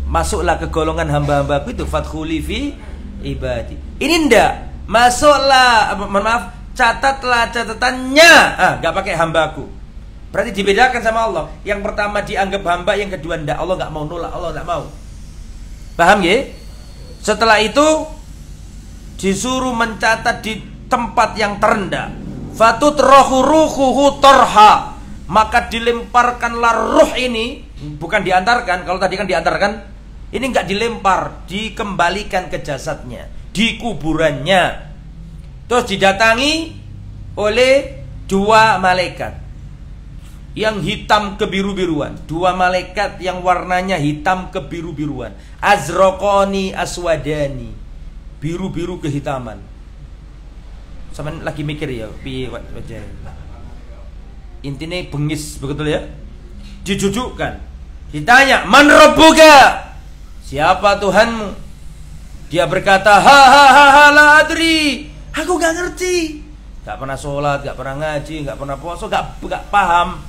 Masuklah ke golongan hamba-hambaku itu, fadkhuli fi ibadi. Ini ndak. Masuklah, maaf, catatlah catatannya. Enggak pakai hambaku. Berarti dibedakan sama Allah. Yang pertama dianggap hamba, yang kedua ndak. Allah enggak mau nolak, Allah enggak mau. Paham ya? Setelah itu disuruh mencatat di tempat yang terendah. Fatutrahu ruhuhu torha. Maka dilemparkanlah ruh ini. Bukan diantarkan. Kalau tadi kan diantarkan, ini enggak dilempar, dikembalikan ke jasadnya, di kuburannya. Terus didatangi oleh dua malaikat yang hitam kebiru-biruan. Dua malaikat yang warnanya hitam kebiru-biruan. Azraqani aswadani. Biru-biru kehitaman. Sama lagi mikir ya, piye wajah. Intinya bengis, betul ya? Dijujukkan. Ditanya, "Man rabbuka?" Siapa Tuhanmu? Dia berkata, "Ha la adri." Aku gak ngerti. Gak pernah sholat, gak pernah ngaji, gak pernah puasa, gak paham.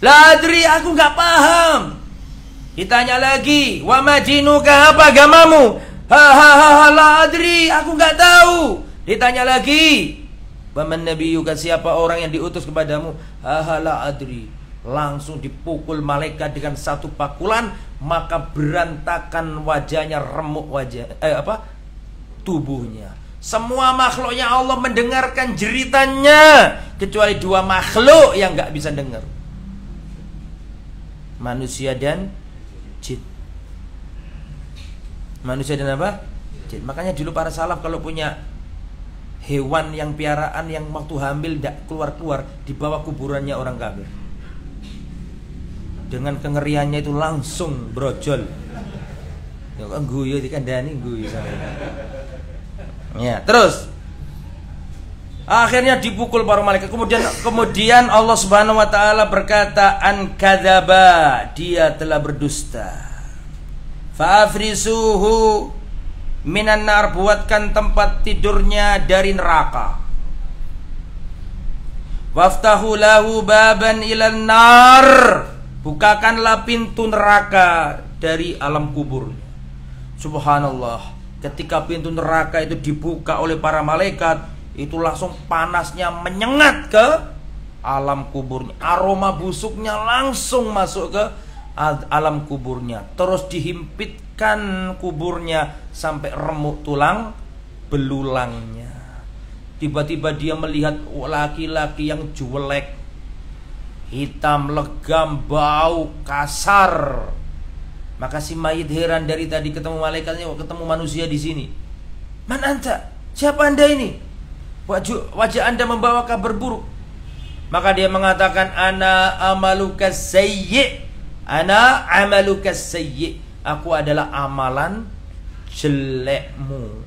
La adri, aku gak paham. Ditanya lagi, "Wa ma dinuka?" Apa agamamu? Ha la adri, aku gak tahu. Ditanya lagi, "Wa man nabiyuka?" Siapa orang yang diutus kepadamu? Ha la adri. Langsung dipukul malaikat dengan satu pakulan, maka berantakan wajahnya, remuk tubuhnya. Semua makhluknya Allah mendengarkan jeritannya, kecuali dua makhluk yang nggak bisa dengar, manusia dan jin. Manusia dan apa? Jin. Makanya dulu para salaf kalau punya hewan yang piaraan yang waktu hamil tidak keluar-keluar, dibawa kuburannya orang kafir. Dengan kengeriannya itu langsung brojol. Ya kan guyu dikandani guyu sampai. Ya, terus akhirnya dipukul para malaikat. Kemudian Allah Subhanahu wa taala berkata, "An kadzaba," dia telah berdusta. Fa afrisuhu minan nar, buatkan tempat tidurnya dari neraka. Waftahu lahu baban ilan nar, bukakanlah pintu neraka dari alam kubur. Subhanallah, ketika pintu neraka itu dibuka oleh para malaikat, itu langsung panasnya menyengat ke alam kuburnya. Aroma busuknya langsung masuk ke alam kuburnya. Terus dihimpitkan kuburnya sampai remuk tulang belulangnya. tiba-tiba dia melihat laki-laki yang jelek, hitam, legam, bau, kasar. Maka si mayit heran, dari tadi ketemu malaikatnya, ketemu manusia di sini. Man anta? Siapa anda ini? Wajah anda membawa kabar buruk. Maka dia mengatakan, ana amaluka sayyi, ana amaluka sayyi. Aku adalah amalan jelekmu.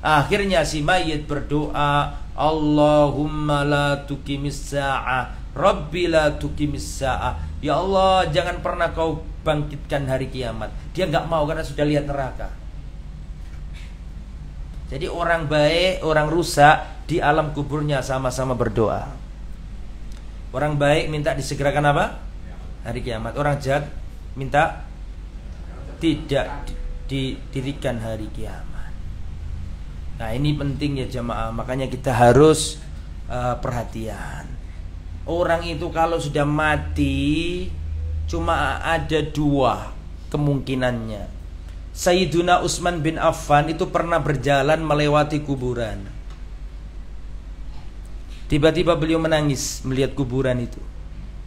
Akhirnya si mayit berdoa, Allahumma la tuqimis sa'ah, Rabbi la tuqimis sa'ah. Ya Allah, jangan pernah kau bangkitkan hari kiamat. Dia nggak mau karena sudah lihat neraka. Jadi orang baik, orang rusak di alam kuburnya sama-sama berdoa. Orang baik minta disegerakan apa? Hari kiamat. Orang jahat minta tidak didirikan hari kiamat. Nah, ini penting ya jamaah. Makanya kita harus perhatian. Orang itu kalau sudah mati cuma ada dua kemungkinannya. Sayyiduna Utsman bin Affan itu pernah berjalan melewati kuburan. Tiba-tiba beliau menangis melihat kuburan itu,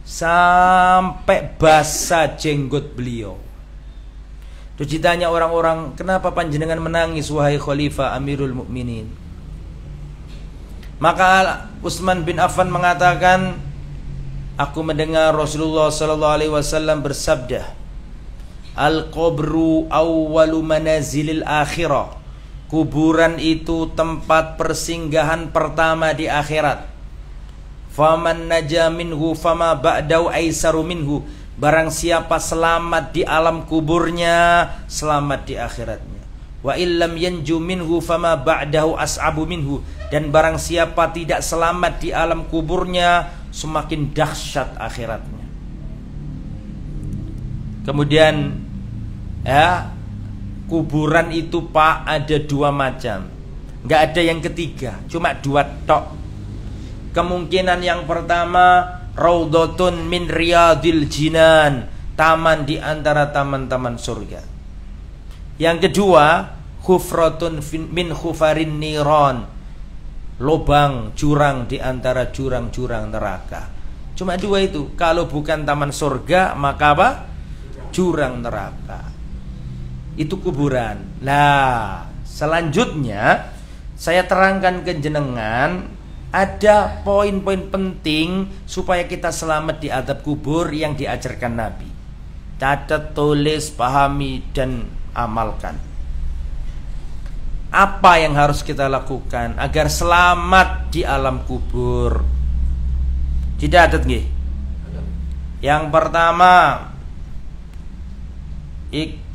sampai basah jenggot beliau. Terus ditanya orang-orang, kenapa panjenengan menangis wahai Khalifah Amirul Mukminin? Maka Utsman bin Affan mengatakan, aku mendengar Rasulullah sallallahu alaihi wasallam bersabda, al-qabru awwalu manazilil akhirah. Kuburan itu tempat persinggahan pertama di akhirat. Faman naja minhu fama ba'dahu aisaru minhu. Barang siapa selamat di alam kuburnya, selamat di akhiratnya. Wa illam yanju minhu fama ba'dahu as'abu minhu. Dan barang siapa tidak selamat di alam kuburnya, semakin dahsyat akhiratnya. Kemudian ya, kuburan itu Pak ada dua macam, nggak ada yang ketiga, cuma dua tok. Kemungkinan yang pertama, raudhatun min riyadil jinan, taman di antara taman-taman surga. Yang kedua, khufratun min khufarin niron, lubang jurang di antara jurang-jurang neraka. Cuma dua itu. Kalau bukan taman surga, maka apa? Jurang neraka. Itu kuburan. Nah, selanjutnya saya terangkan ke jenengan, ada poin-poin penting supaya kita selamat di azab kubur yang diajarkan Nabi. Catat, tulis, pahami, dan amalkan. Apa yang harus kita lakukan agar selamat di alam kubur? Dicatat nggih. Yang pertama,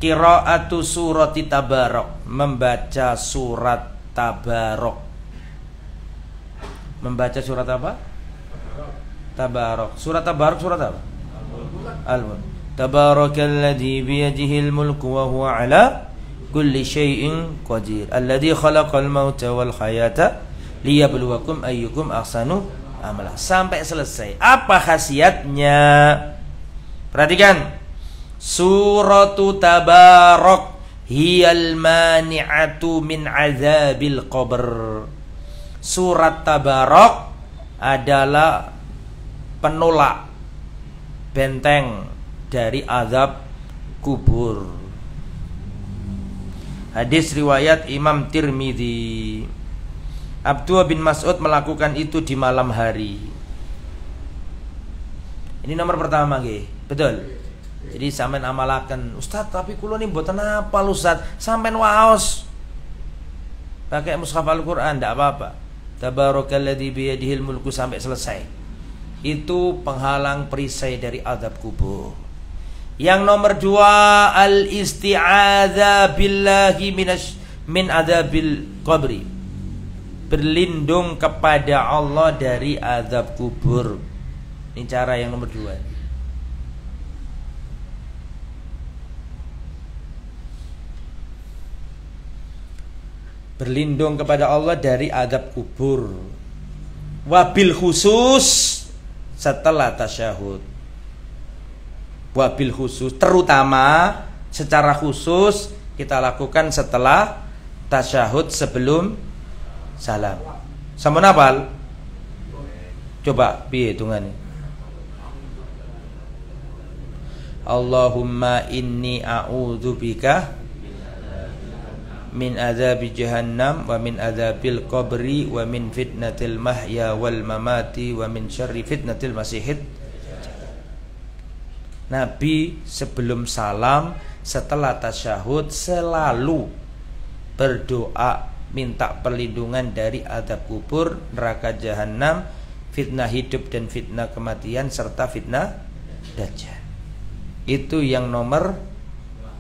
qiraatu surati Tabarok, membaca surat Tabarok. Membaca surat apa? Tabarok. Surat Tabarok surat apa? Al-Mulk. Tabarakalladzi biyadihil mulku wa huwa ala kulli syai'in qadir. Alladzi khalaqal mauta wal hayata liyabluwakum ayyukum ahsanu amala. Sampai selesai. Apa khasiatnya? Perhatikan. Suratu Tabarok hiyal mani'atu min azabil qabr. Surat Tabarok adalah penolak, benteng dari azab kubur. Hadis riwayat Imam Tirmidzi. Abdullah bin Mas'ud melakukan itu di malam hari. Ini nomor pertama nggih. Betul. Jadi sampean amalaken, Ustaz, tapi kula ni mboten hafal Ustaz. Sampean waos pakai mushaf Al-Qur'an ndak apa-apa. Tabarakalladzi biyadihil mulku sampai selesai. Itu penghalang perisai dari azab kubur. Yang nomor dua, al-isti'adza billahi min adzabil qabri. Berlindung kepada Allah dari azab kubur. Ini cara yang nomor dua. Berlindung kepada Allah dari azab kubur. Wabil khusus setelah tasyahud. Wabil khusus, terutama secara khusus kita lakukan setelah tasyahud sebelum salam. Sampun hafal? Coba piye hitungane? Allahumma inni a'udzubika min adzabi jahannam wa min adzabil qabri wa min fitnatil mahya wal mamati wa min syarri fitnatil masihid. Nabi sebelum salam, setelah tasyahud selalu berdoa minta perlindungan dari azab kubur, neraka jahanam, fitnah hidup dan fitnah kematian serta fitnah dajjal. Itu yang nomor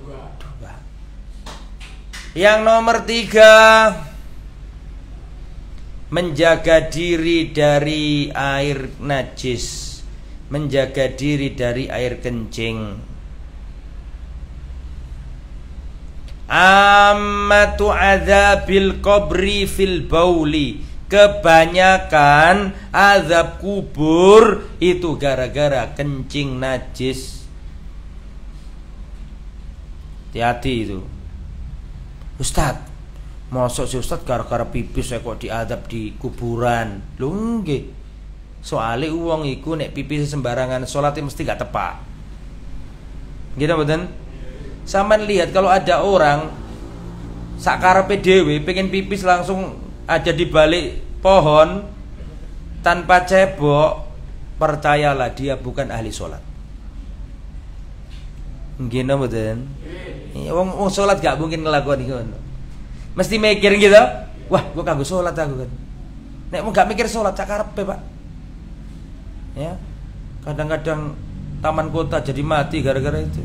2. Yang nomor 3, menjaga diri dari air najis, menjaga diri dari air kencing. Ammatu adzabil qabri fil bauli, kebanyakan azab kubur itu gara-gara kencing najis. Hati-hati itu. Ustaz, mosok si Ustaz gara-gara pipis saya kok diadab di kuburan? Lho nggih. Soale wong iku nek pipis sembarangan salatnya mesti gak tepak. Gitu mboten? Sampeyan lihat kalau ada orang sakarepe dhewe pengen pipis langsung aja di balik pohon tanpa cebok, percayalah dia bukan ahli salat. Nggih napa mboten? Wong salat gak mungkin ngelakoni ngono. Mesti mikir gitu. Wah, gua kanggo salat aku kan. Nek mau gak mikir salat cak karepe, Pak. Ya. Kadang-kadang taman kota jadi mati gara-gara itu.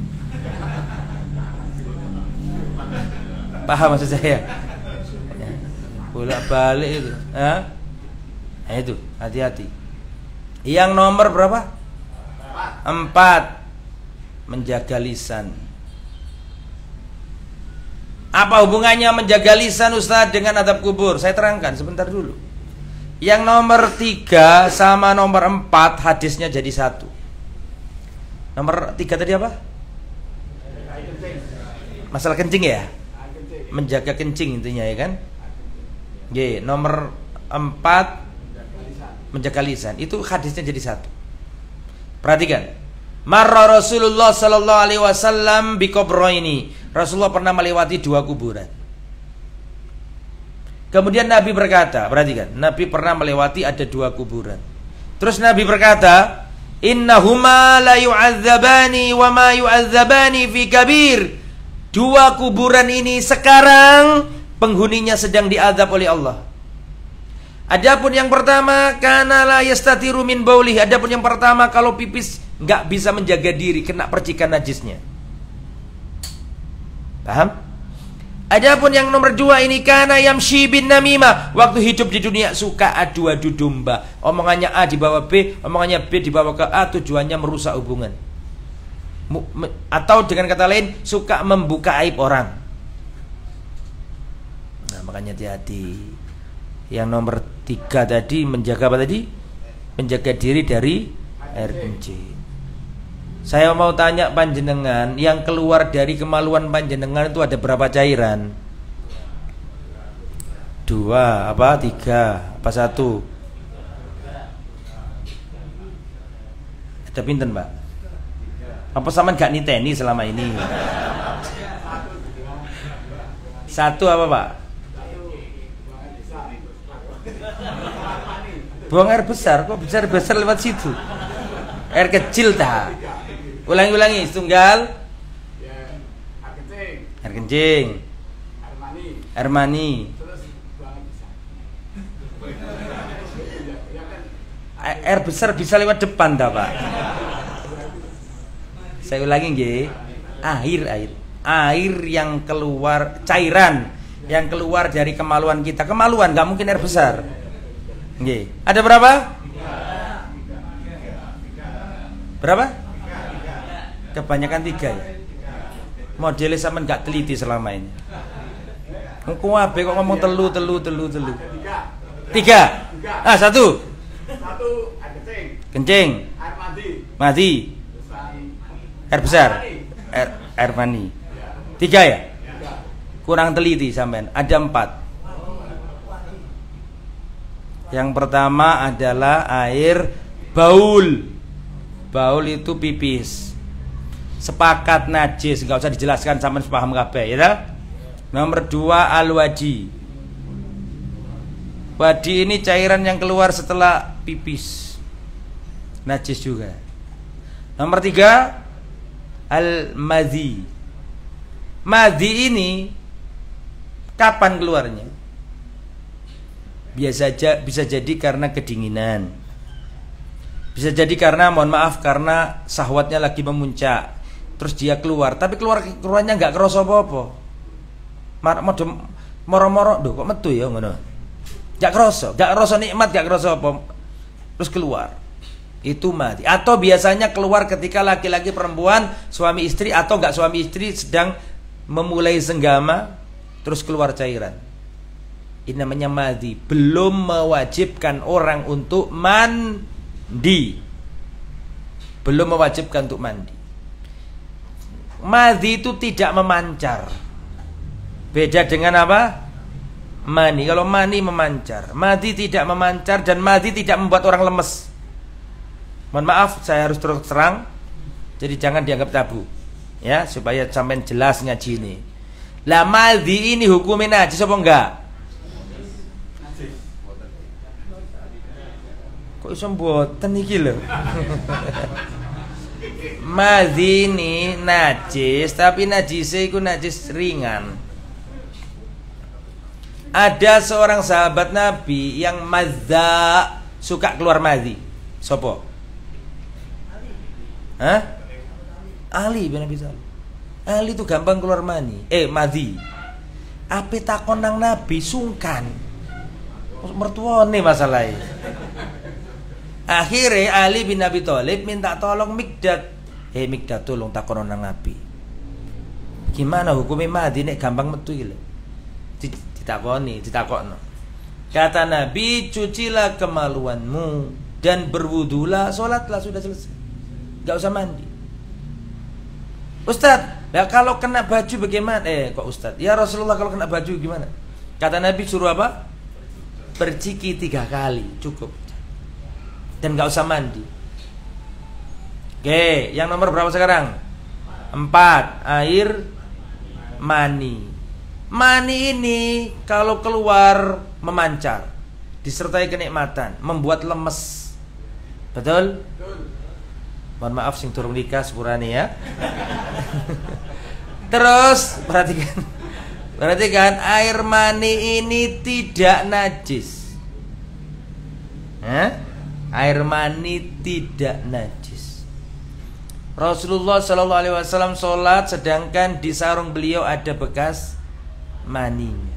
Paham maksud saya? Ya. Bolak-balik itu. Nah, itu, hati-hati. Yang nomor berapa? 4. Menjaga lisan. Apa hubungannya menjaga lisan Ustaz dengan adab kubur? Saya terangkan sebentar dulu. Yang nomor 3 sama nomor 4 hadisnya jadi satu. Nomor 3 tadi apa? Masalah kencing ya? Menjaga kencing intinya ya kan? Oke, nomor 4 menjaga lisan. Itu hadisnya jadi satu. Perhatikan. Marra Rasulullah sallallahu alaihi wasallam bi qabraini. Rasulullah pernah melewati 2 kuburan. Kemudian Nabi berkata, perhatikan, Nabi pernah melewati ada 2 kuburan. Terus Nabi berkata, innahuma la yu'adzabani wa ma yu'adzabani fi kabir. 2 kuburan ini sekarang penghuninya sedang diazab oleh Allah. Adapun yang pertama, kana la yastatiru min baulih. Adapun yang pertama, kalau pipis enggak bisa menjaga diri, kena percikan najisnya. Paham? Adapun yang nomor 2 ini, kana yamshi bin namimah. Waktu hidup di dunia suka adu-adu domba. Omongannya A dibawa B, omongannya B dibawa ke A, tujuannya merusak hubungan. Atau dengan kata lain, suka membuka aib orang. Nah, makanya hati-hati. Yang nomor 3 tadi menjaga apa tadi? Menjaga diri dari air kencing. Saya mau tanya panjenengan, yang keluar dari kemaluan panjenengan itu ada berapa cairan? 2, apa 3, apa 1? Ada pinten, Pak? Apa sampean gak niteni selama ini? 1 apa, Pak? Buang air besar, kok besar lewat situ? Air kecil dah. Ulangi, tunggal. Air kencing. Air mani. Air besar bisa lewat depan dah, Pak. Saya ulangi nggih. Air yang keluar, cairan yang keluar dari kemaluan kita. Kemaluan nggak mungkin air besar. Nggih. Ada berapa? Berapa? Kebanyakan 3 ya. Modelnya sampean gak teliti selama ini. Engko abe kok ngomong telu. 3. 1. Kencing. Mati. Air besar. Air mani. 3 ya? Kurang teliti sampean. Ada 4. Yang pertama adalah air baul. Baul itu pipis. Sepakat najis, nggak usah dijelaskan, sama paham kabeh ya. Nomor 2 al-wadi. Wadi ini cairan yang keluar setelah pipis, najis juga. Nomor 3 al-madhi. Madhi ini kapan keluarnya? Bisa jadi karena kedinginan, bisa jadi karena, mohon maaf, karena syahwatnya lagi memuncak, terus dia keluar, tapi keluarnya nggak kerasa apa-apa. Moro-moro, kok metu ya ngono. Gak kerasa nikmat, gak kerasa apa, terus keluar. Itu mati. Atau biasanya keluar ketika laki-laki perempuan, suami istri atau enggak suami istri sedang memulai senggama, terus keluar cairan. Ini namanya mati. Belum mewajibkan orang untuk mandi. Belum mewajibkan untuk mandi. Mati itu tidak memancar. Beda dengan apa? Mani. Kalau mani memancar, mati tidak memancar, dan mati tidak membuat orang lemes. Mohon maaf, saya harus terus terang, jadi jangan dianggap tabu, ya, supaya sampai jelas ngaji ini. Lah mati ini hukumnya najis apa enggak? Kok iso mboten iki lho. Mati ini najis, tapi najisnya itu najis ringan. Ada seorang sahabat Nabi yang mazza, suka keluar madhi. Sopo? Hah? Ali bin Abi Thalib. Ali itu gampang keluar madhi. Ape takon nang Nabi sungkan. Mertuane masalahnya. Akhirnya Ali bin Abi Thalib minta tolong Mikdad. Mikdad, tolong takon nang Nabi. Gimana hukumnya madhi nek gampang metu iki lho. Ditakokno. Kata Nabi, cucilah kemaluanmu dan berwudulah, sholatlah, sudah selesai. Gak usah mandi. Ustadz, ya kalau kena baju bagaimana? Kok Ustadz? Ya Rasulullah, kalau kena baju gimana? Kata Nabi suruh apa? Berciki 3 kali, cukup. Dan gak usah mandi. Oke, yang nomor berapa sekarang? 4, air mani. Mani ini kalau keluar memancar, disertai kenikmatan, membuat lemes. Betul? Mohon maaf sing turun nikah sepurane ya. Terus perhatikan air mani ini tidak najis. Air mani tidak najis. Rasulullah Shallallahu Alaihi Wasallam sholat, sedangkan di sarung beliau ada bekas maninya.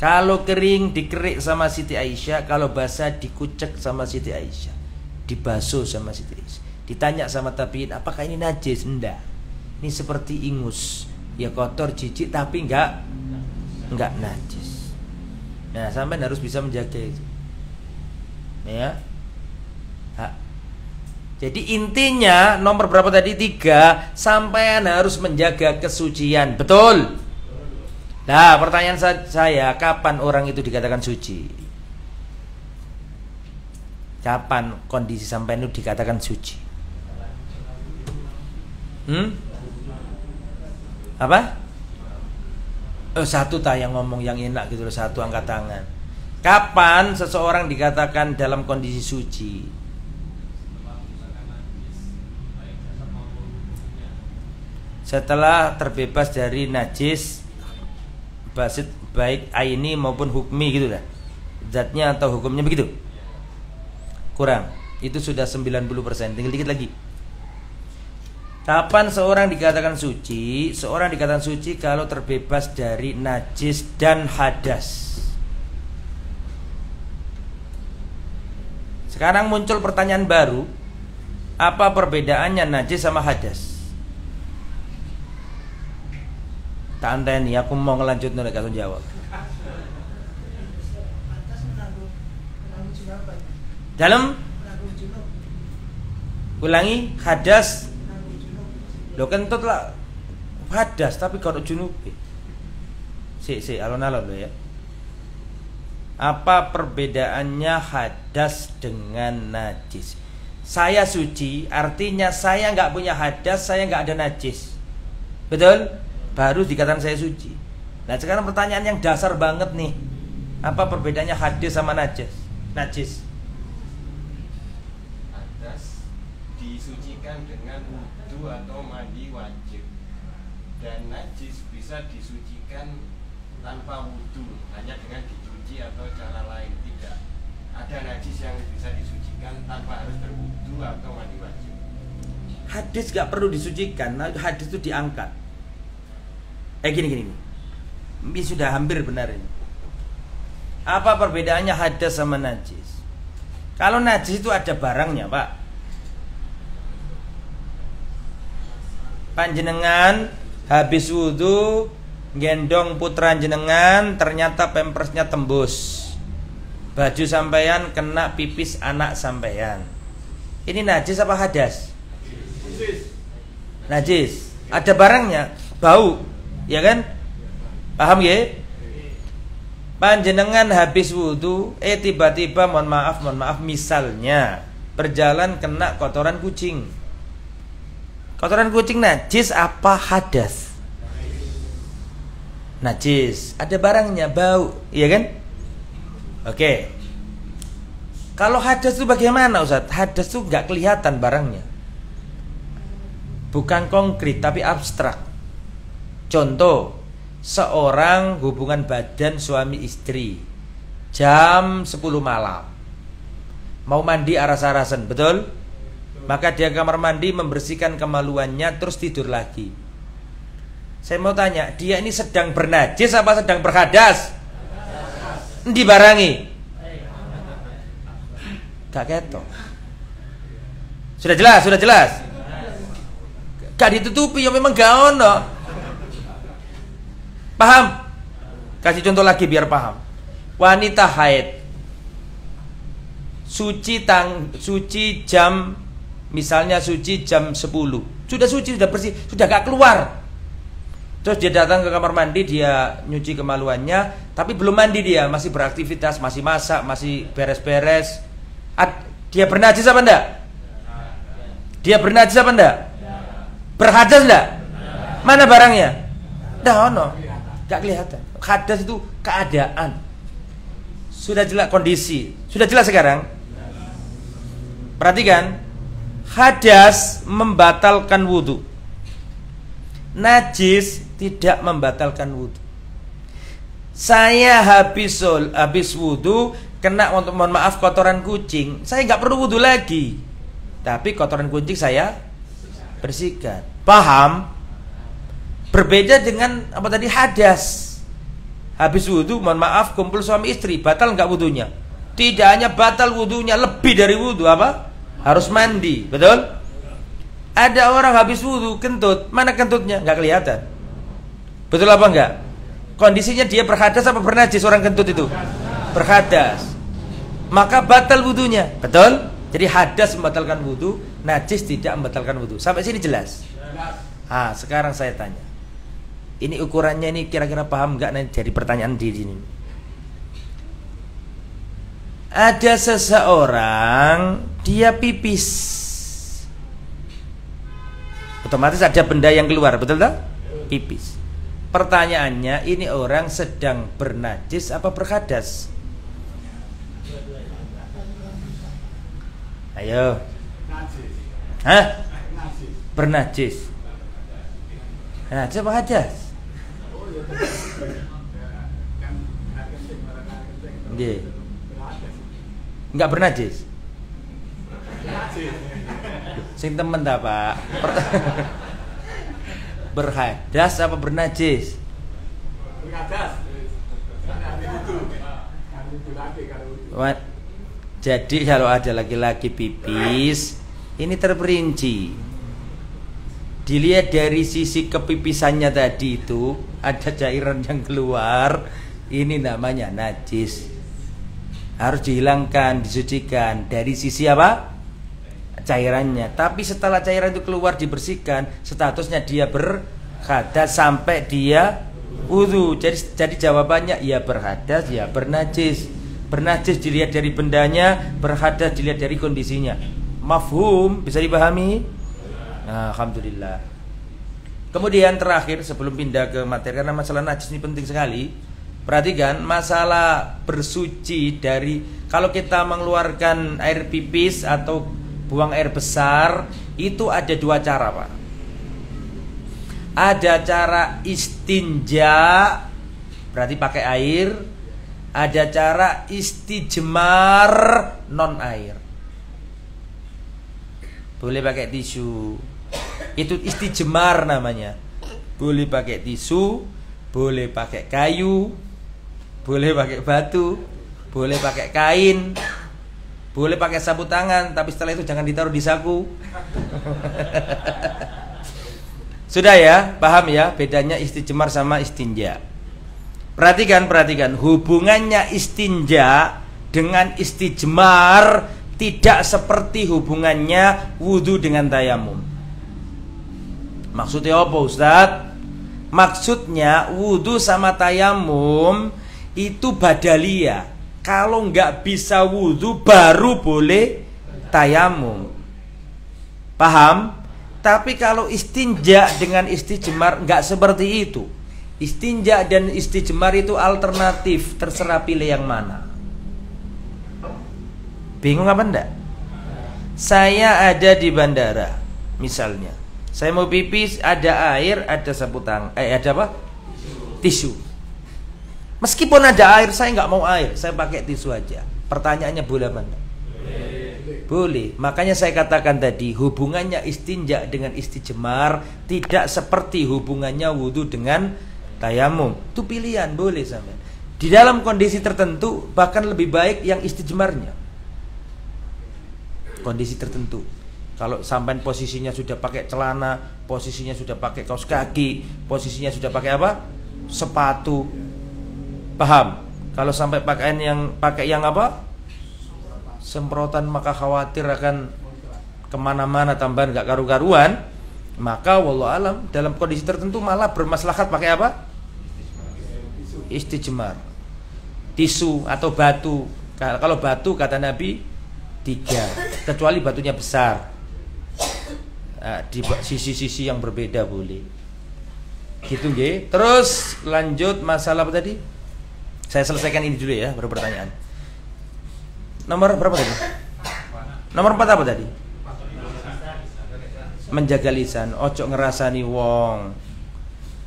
Kalau kering dikerik sama Siti Aisyah, kalau basah dikucek sama Siti Aisyah, dibasuh sama Siti Aisyah. Ditanya sama tabiin, apakah ini najis? Enggak. Ini seperti ingus, ya kotor, jijik, tapi enggak najis. Nah, sampai harus bisa menjaga itu. Ya. Jadi intinya nomor berapa tadi? 3. Sampean harus menjaga kesucian. Betul? Nah, pertanyaan saya, kapan orang itu dikatakan suci? Kapan kondisi sampean itu dikatakan suci? Apa? Satu yang ngomong yang enak gitu loh, satu angkat tangan. Kapan seseorang dikatakan dalam kondisi suci? Setelah terbebas dari najis, baik aini maupun hukmi gitu lah, zatnya atau hukumnya begitu. Kurang, itu sudah 90%, tinggal dikit lagi. Kapan seorang dikatakan suci? Seorang dikatakan suci kalau terbebas dari najis dan hadas. Sekarang muncul pertanyaan baru, apa perbedaannya najis sama hadas? Tak anteni, aku mau ngelanjut nih kasih jawab. Dalam ulangi, hadas. Lo kentut lah hadas, tapi kalau junub. Si alon-alon lo ya. Apa perbedaannya hadas dengan najis? Saya suci, artinya saya nggak punya hadas, saya nggak ada najis. Betul? Baru dikatakan saya suci. Nah sekarang pertanyaan yang dasar banget nih. Apa perbedaannya hadas sama najis? Najis. Hadas disucikan dengan wudu atau mandi wajib. Dan najis bisa disucikan tanpa wudu, hanya dengan dicuci atau cara lain. Tidak ada najis yang bisa disucikan tanpa harus berwudu atau mandi wajib. Hadis gak perlu disucikan, hadis itu diangkat. Gini. Ini sudah hampir benar ini. Apa perbedaannya hadas sama najis? Kalau najis itu ada barangnya, Pak. Panjenengan habis wudu, gendong putra jenengan, ternyata pampersnya tembus. Baju sampeyan kena pipis anak sampeyan. Ini najis apa hadas? Najis. Ada barangnya, bau, ya kan? Paham ya? Panjenengan habis wudu, tiba-tiba mohon maaf, misalnya berjalan kena kotoran kucing. Kotoran kucing najis apa hadas? Najis. Ada barangnya, bau, iya kan? Oke. Kalau hadas itu bagaimana, Ustaz? Hadas itu nggak kelihatan barangnya. Bukan konkret tapi abstrak. Contoh, seorang hubungan badan suami istri jam 10 malam, mau mandi aras-arasan, betul? Maka dia kamar mandi membersihkan kemaluannya, terus tidur lagi. Saya mau tanya, dia ini sedang bernajis apa sedang berhadas? Dibarangi? Gak ketok. Sudah jelas. Gak ditutupi, ya memang gak ono. Paham? Kasih contoh lagi biar paham. Wanita haid suci jam, misalnya suci jam 10. Sudah suci, sudah bersih, sudah gak keluar. Terus dia datang ke kamar mandi, dia nyuci kemaluannya, tapi belum mandi, dia masih beraktivitas, masih masak, masih beres-beres. Dia bernajis apa enggak? Dia bernajis apa enggak? Berhadas enggak? Mana barangnya? Dah ono. Gak kelihatan. Hadas itu keadaan. Sudah jelas kondisi. Sudah jelas sekarang. Perhatikan. Hadas membatalkan wudu. Najis tidak membatalkan wudu. Saya habis wudu, kena, mohon maaf, kotoran kucing, saya nggak perlu wudu lagi, tapi kotoran kucing saya bersihkan. Paham? Berbeda dengan apa tadi, hadas. Habis wudu, mohon maaf, kumpul suami istri, batal nggak wudunya? Tidak hanya batal wudunya, lebih dari wudu, apa? Harus mandi, betul? Ada orang habis wudu kentut, mana kentutnya? Nggak kelihatan. Betul apa enggak? Kondisinya dia berhadas apa bernajis orang kentut itu? Berhadas. Maka batal wudunya, betul? Jadi hadas membatalkan wudu, najis tidak membatalkan wudu. Sampai sini jelas? Sekarang saya tanya. Ini ukurannya, ini kira-kira paham enggak nanti jadi pertanyaan di sini. Ada seseorang dia pipis, otomatis ada benda yang keluar, betul tak? Pipis. Pertanyaannya, ini orang sedang bernajis apa berhadas? Ayo. Bernajis. Najis apa hadas? Enggak bernajis. Sing temen tak, Pak? Berhadas apa bernajis? Berhadas. Jadi kalau ada laki-laki pipis, ini terperinci. Dilihat dari sisi kepipisannya tadi itu, ada cairan yang keluar, ini namanya najis. Harus dihilangkan, disucikan. Dari sisi apa? Cairannya. Tapi setelah cairan itu keluar, dibersihkan, statusnya dia berhadas sampai dia wudu. Jadi jawabannya ya berhadas, ya bernajis. Bernajis dilihat dari bendanya, berhadas dilihat dari kondisinya. Mafhum, bisa dipahami? Nah, alhamdulillah. Kemudian terakhir sebelum pindah ke materi, karena masalah najis ini penting sekali. Perhatikan masalah bersuci dari, kalau kita mengeluarkan air pipis atau buang air besar, itu ada dua cara, Pak. Ada cara istinja, berarti pakai air. Ada cara istijmar non air. Boleh pakai tisu. Itu istijmar namanya. Boleh pakai tisu, boleh pakai kayu, boleh pakai batu, boleh pakai kain, boleh pakai sapu tangan, tapi setelah itu jangan ditaruh di saku. Sudah ya, paham ya bedanya istijmar sama istinja. Perhatikan, hubungannya istinja dengan istijmar tidak seperti hubungannya wudu dengan tayamum. Maksudnya apa, Ustaz? Maksudnya wudu sama tayamum itu badalia. Kalau nggak bisa wudu baru boleh tayamum. Paham? Tapi kalau istinja dengan istijmar nggak seperti itu. Istinja dan istijmar itu alternatif, terserah pilih yang mana. Bingung apa enggak? Saya ada di bandara, misalnya. Saya mau pipis, ada air, ada sapu tangan, ada apa? Tisu. Meskipun ada air, saya nggak mau air, saya pakai tisu aja. Pertanyaannya boleh apa enggak? Boleh. Makanya saya katakan tadi, hubungannya istinja dengan istijmar tidak seperti hubungannya wudu dengan tayamum. Itu pilihan, boleh sampai. Di dalam kondisi tertentu bahkan lebih baik yang istijmarnya. Kondisi tertentu. Kalau sampai posisinya sudah pakai celana, posisinya sudah pakai kaos kaki, posisinya sudah pakai apa? Sepatu. Paham? Kalau sampai pakai yang apa? Semprotan, maka khawatir akan kemana-mana, tambahan gak karu-karuan. Maka wallahu alam dalam kondisi tertentu malah bermaslahat pakai apa? Istijmar. Tisu atau batu. Kalau batu kata Nabi 3, kecuali batunya besar. Di sisi-sisi yang berbeda boleh. Gitu nggih. Terus lanjut masalah apa tadi? Saya selesaikan ini dulu ya, baru pertanyaan. Nomor berapa tadi? Nomor 4 apa tadi? Menjaga lisan, ojo ngerasani wong.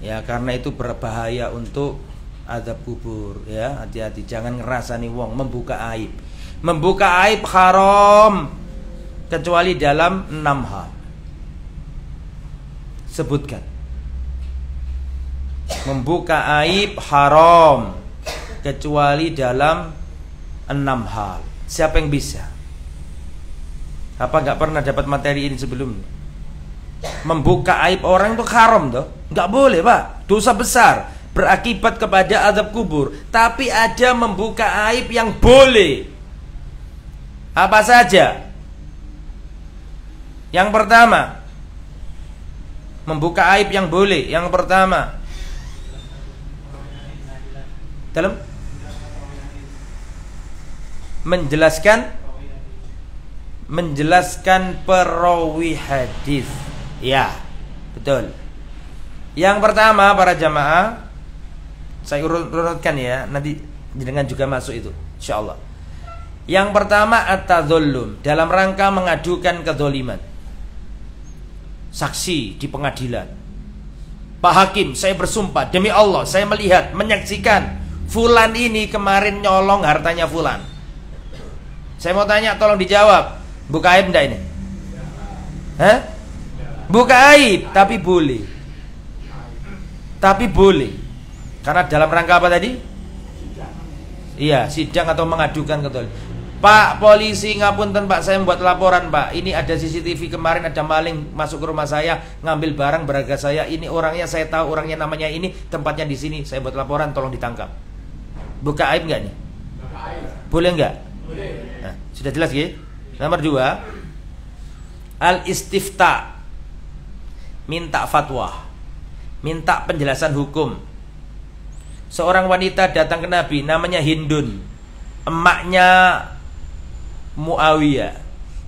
Ya, karena itu berbahaya untuk azab kubur ya. Hati-hati, jangan ngerasani wong, membuka aib. Membuka aib haram kecuali dalam 6 hal. Sebutkan. Membuka aib haram kecuali dalam 6 hal. Siapa yang bisa? Apa nggak pernah dapat materi ini sebelumnya? Membuka aib orang itu haram toh? Nggak boleh, Pak. Dosa besar, berakibat kepada azab kubur. Tapi ada membuka aib yang boleh. Apa saja? Yang pertama, membuka aib yang boleh. Yang pertama, dalam menjelaskan perawi hadis. Ya, betul. Yang pertama para jamaah, saya urutkan ya, nanti dengan juga masuk itu, insyaallah. Yang pertama at-tadzallum, dalam rangka mengadukan kezaliman. Saksi di pengadilan. Pak Hakim, saya bersumpah demi Allah, saya melihat, menyaksikan fulan ini kemarin nyolong hartanya fulan. Saya mau tanya, tolong dijawab. Buka aib enggak ini? Hah? Buka aib, tapi boleh. Tapi boleh. Karena dalam rangka apa tadi? Iya, sidang atau mengadukan kezaliman. Pak polisi, ngapunten Pak, saya membuat laporan Pak. Ini ada CCTV, kemarin ada maling masuk ke rumah saya, ngambil barang berharga saya. Ini orangnya saya tahu, orangnya namanya ini, tempatnya di sini. Saya buat laporan, tolong ditangkap. Buka aib enggak nih? Boleh enggak? Boleh. Nah, sudah jelas ya? Nomor 2, al-istifta, minta fatwa, minta penjelasan hukum. Seorang wanita datang ke Nabi, namanya Hindun. emaknya Muawiyah,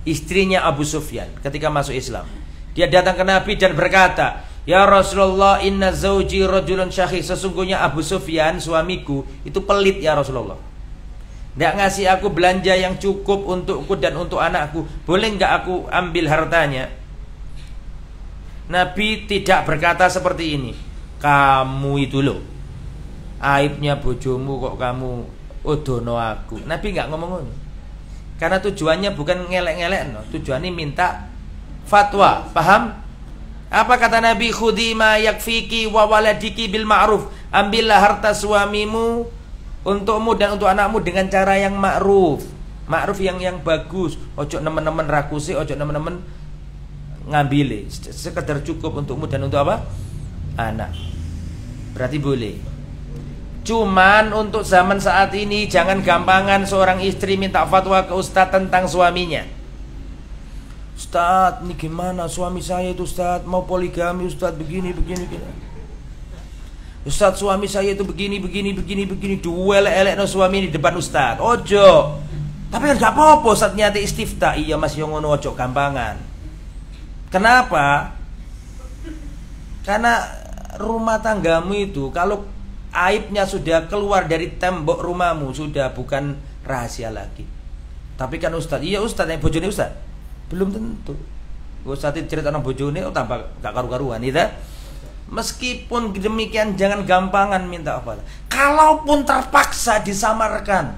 istrinya Abu Sufyan ketika masuk Islam. Dia datang ke Nabi dan berkata, "Ya Rasulullah, inna zauji rajulun syahih." Sesungguhnya Abu Sufyan, suamiku, itu pelit ya Rasulullah. Tidak ngasih aku belanja yang cukup untukku dan untuk anakku. Boleh nggak aku ambil hartanya? Nabi tidak berkata seperti ini. Kamu itu loh, aibnya bojomu kok kamu odono aku. Nabi nggak ngomong ngono. Karena tujuannya bukan ngelek-ngelek, no. Tujuannya minta fatwa. Paham? Apa kata Nabi? Khudhi ma yakfiki wa waladiki bil ma'ruf. Ambillah harta suamimu untukmu dan untuk anakmu dengan cara yang ma'ruf. Ma'ruf yang bagus. Ojo nemen-nemen rakusi, ojo nemen-nemen ngambile. Sekedar cukup untukmu dan untuk apa? Anak. Berarti boleh. Cuman untuk zaman saat ini jangan gampangan seorang istri minta fatwa ke ustadz tentang suaminya. Ustadz, ini gimana suami saya itu ustadz, mau poligami ustadz, begini. Ustadz, suami saya itu begini. Duel-elek no suami di depan ustadz. Ojo. Tapi kan gak apa-apa ustadz nyati istifta. Iya mas yang ngono, ojo gampangan. Kenapa? Karena rumah tanggamu itu kalau aibnya sudah keluar dari tembok rumahmu, sudah bukan rahasia lagi. Tapi kan ustadz, iya ustadz yang bojone ustadz, belum tentu. Ustadz itu cerita orang bojone, oh tambah gak karu-karuan, gitu. Meskipun demikian jangan gampangan minta apa. Kalaupun terpaksa disamarkan,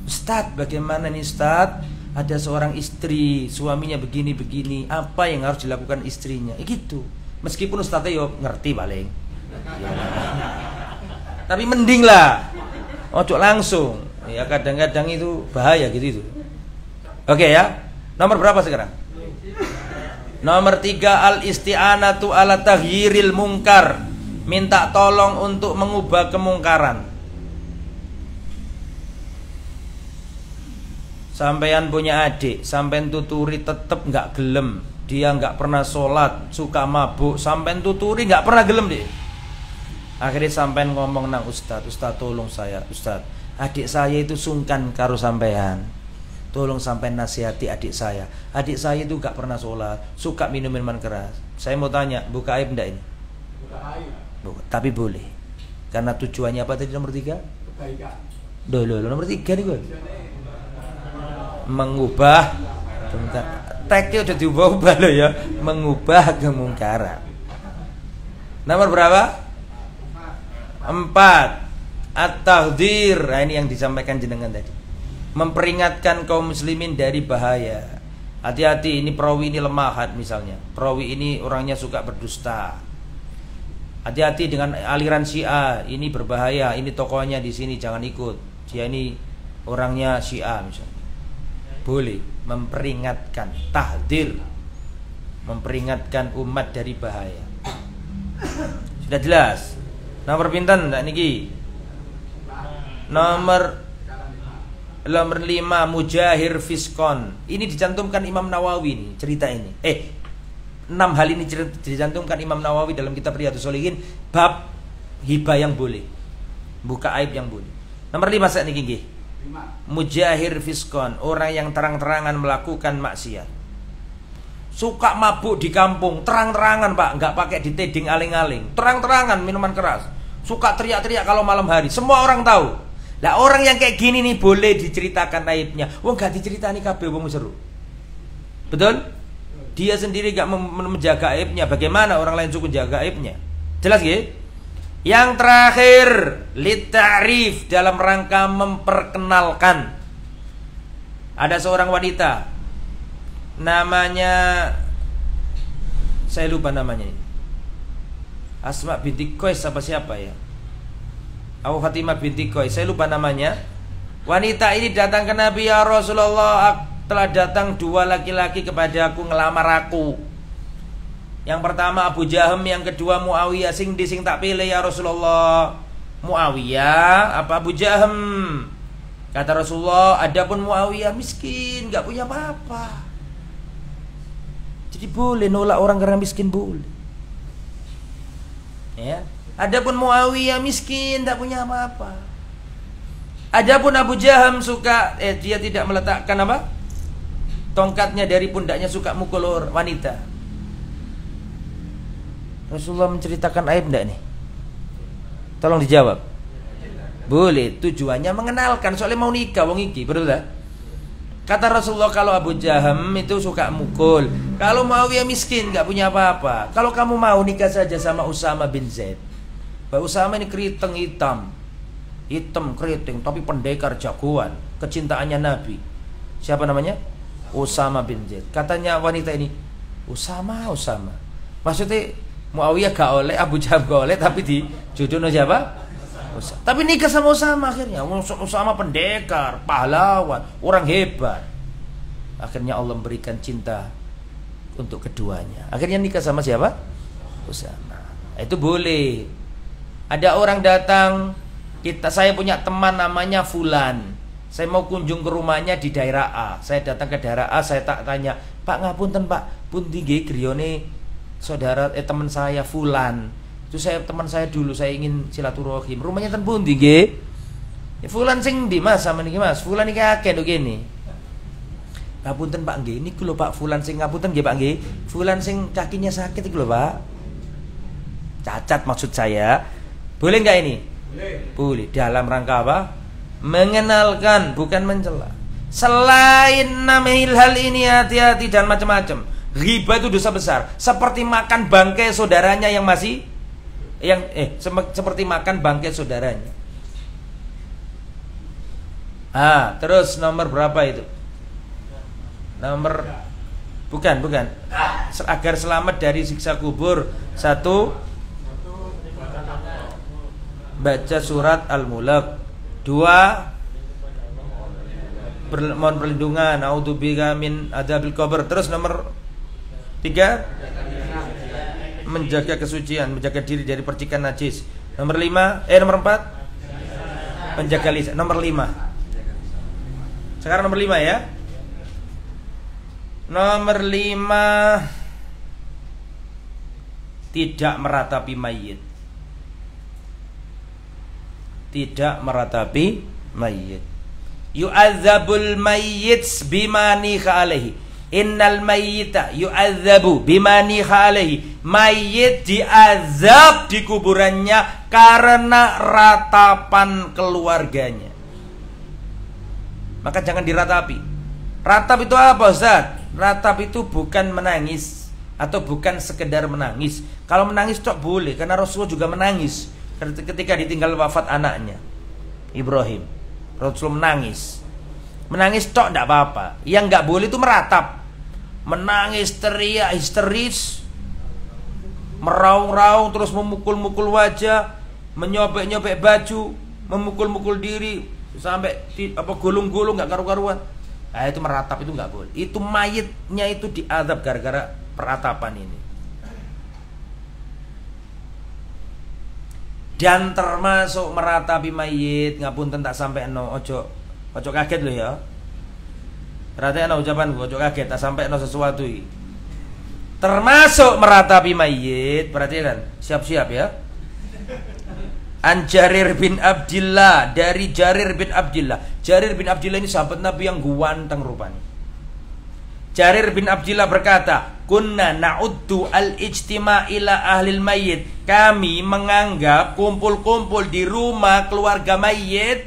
ustadz bagaimana nih ustadz? Ada seorang istri, suaminya begini, apa yang harus dilakukan istrinya? Gitu. Meskipun ustadznya yo ngerti paling. Ya. Tapi mending lah ojo langsung. Ya kadang-kadang itu bahaya gitu itu. Oke ya. Nomor berapa sekarang? Nomor 3, al-isti'anatu ala taghyiril munkar. Minta tolong untuk mengubah kemungkaran. Sampean punya adik, sampean tuturi tetep nggak gelem. Dia nggak pernah sholat, suka mabuk, sampean tuturi nggak pernah gelem deh. Akhirnya sampean ngomong nang ustadz tolong saya ustadz, adik saya itu sungkan karo sampean, tolong sampean nasihati adik saya itu gak pernah sholat, suka minum minuman keras. Saya mau tanya, buka aib enggak ini? Buka aib. Tapi boleh, karena tujuannya apa tadi nomor 3? Kebaikan. Loh, nomor 3 nih gue mengubah teksnya udah diubah loh ya, mengubah kemungkaran. Nomor berapa? 4, at-tahdhir. Nah, ini yang disampaikan jenengan tadi. Memperingatkan kaum muslimin dari bahaya. Hati-hati, ini perawi ini lemah misalnya. Perawi ini orangnya suka berdusta. Hati-hati dengan aliran Syiah, ini berbahaya. Ini tokohnya di sini jangan ikut. Dia ini orangnya Syiah misalnya. Boleh memperingatkan, tahdzir. Memperingatkan umat dari bahaya. Sudah jelas? Nomor pinten ndak niki? Nomor 5, mujahir fiskon. Ini dicantumkan Imam Nawawi nih, cerita ini. 6 hal ini dicantumkan Imam Nawawi dalam kitab Riyadhus Shalihin bab hibah yang boleh. Buka aib yang boleh. Nomor 5 sak niki nggih. Mujahir fiskon, orang yang terang-terangan melakukan maksiat. Suka mabuk di kampung, terang-terangan Pak, enggak pakai diteding aling-aling. Terang-terangan minuman keras. Suka teriak-teriak kalau malam hari, semua orang tahu. Lah orang yang kayak gini nih boleh diceritakan aibnya. Wong gak diceritani kabeh wong seru. Betul? Dia sendiri gak menjaga aibnya. Bagaimana orang lain suka jaga aibnya? Jelas nggih? Yang terakhir, litarif, dalam rangka memperkenalkan. Ada seorang wanita, namanya saya lupa namanya ini. Asma binti Qais apa siapa ya? Abu Fatimah binti Qais, saya lupa namanya. Wanita ini datang ke Nabi, ya Rasulullah, telah datang 2 laki-laki kepada aku ngelamar aku. Yang pertama Abu Jaham, yang kedua Muawiyah. Sing tak pilih ya Rasulullah, Muawiyah apa Abu Jaham? Kata Rasulullah, adapun Muawiyah miskin, gak punya apa-apa. Jadi boleh nolak orang karena miskin, boleh. Ya. Adapun Muawiyah miskin, tak punya apa-apa. Adapun Abu Jaham suka dia tidak meletakkan apa? Tongkatnya dari pundaknya, suka mukul wanita. Rasulullah menceritakan aib enggak nih? Tolong dijawab. Boleh, tujuannya mengenalkan, soalnya mau nikah wong iki, betul tak? Kata Rasulullah, kalau Abu Jaham itu suka mukul, kalau Muawiyah miskin enggak punya apa-apa, kalau kamu mau nikah saja sama Usama bin Zaid. Pak Usama ini keriting hitam keriting tapi pendekar jagoan, kecintaannya Nabi. Siapa namanya? Usama bin Zaid. Katanya wanita ini, Usama. Maksudnya Muawiyah gak oleh, Abu Jaham gak oleh, tapi di jodohnya siapa? Usama. Tapi nikah sama Usama akhirnya. Usama pendekar, pahlawan, orang hebat. Akhirnya Allah memberikan cinta untuk keduanya. Akhirnya nikah sama siapa? Usama. Itu boleh. Ada orang datang, saya punya teman namanya Fulan. Saya mau kunjung ke rumahnya di daerah A. Saya datang ke daerah A, saya tak tanya, Pak ngapunten Pak, pundi nggih griyane saudara teman saya Fulan. Itu teman saya dulu, saya ingin silaturahim. Rumahnya ten pundi nggih? Ya, Fulan sing ndi Mas sama niki Mas? Fulan iki akeh lho kene. Ngapunten Pak nggih, niku lho Pak Fulan sing ngapunten nggih Pak nggih. Fulan sing kakinya sakit iku lho Pak. Cacat maksud saya. Boleh enggak ini? Boleh. Dalam rangka apa? Mengenalkan, bukan mencela. Selain namanya hal ini, hati-hati dan macam-macam. Riba itu dosa besar. Seperti makan bangkai saudaranya yang masih seperti makan bangkai saudaranya. Terus nomor berapa itu? Nomor bukan. Agar selamat dari siksa kubur. 1, baca surat Al-Mulk. 2, mohon perlindungan, a'udzubika min adzabil qabr. Terus nomor 3, menjaga kesucian, menjaga diri dari percikan najis. Nomor 4, menjaga lisan. Nomor 5. Sekarang nomor 5 ya. Nomor 5, tidak meratapi mayit. Tidak meratapi mayit. Yu'adzabul mayyit bima nikha alaihi. Innal mayyita yu'adzabu bima nikha alaihi. Mayit diazab di kuburannya karena ratapan keluarganya. Maka jangan diratapi. Ratap itu apa Ustaz? Ratap itu bukan menangis atau bukan sekedar menangis. Kalau menangis tok boleh, karena Rasulullah juga menangis ketika ditinggal wafat anaknya Ibrahim. Rasulullah menangis tok tidak apa-apa. Yang nggak boleh itu meratap, menangis, teriak, histeris, meraung-raung, terus memukul-mukul wajah, menyobek-nyobek baju, memukul-mukul diri sampai gulung-gulung nggak karu-karuan. Itu meratap, itu nggak boleh. Itu mayitnya itu diazab gara-gara peratapan ini. Dan termasuk meratapi mayit, ngapunten tak sampai ojo kaget loh ya. Perhatian ucapan gue, ojo kaget tak sampai sesuatu ini. Termasuk meratapi mayit, perhatikan, siap-siap ya. An Jarir bin Abdillah, dari Jarir bin Abdillah. Jarir bin Abdillah ini sahabat Nabi yang ganteng rupanya. Jarir bin Abdillah berkata, kunna na'uddu al-ijtima' ila ahlil mayyit. Kami menganggap kumpul-kumpul di rumah keluarga mayyit,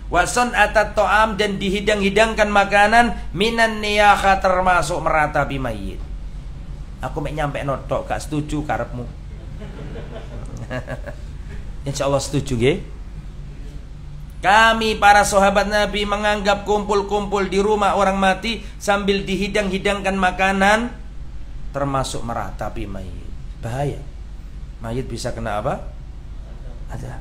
wason atat to'am, dan dihidang-hidangkan makanan, minan niyakha, termasuk meratapi mayyit. Aku mek nyampe notok, gak setuju karepmu. Insyaallah setuju nggih. Kami para sahabat Nabi menganggap kumpul-kumpul di rumah orang mati sambil dihidang-hidangkan makanan termasuk meratapi mayit. Bahaya. Mayit bisa kena apa? Azab.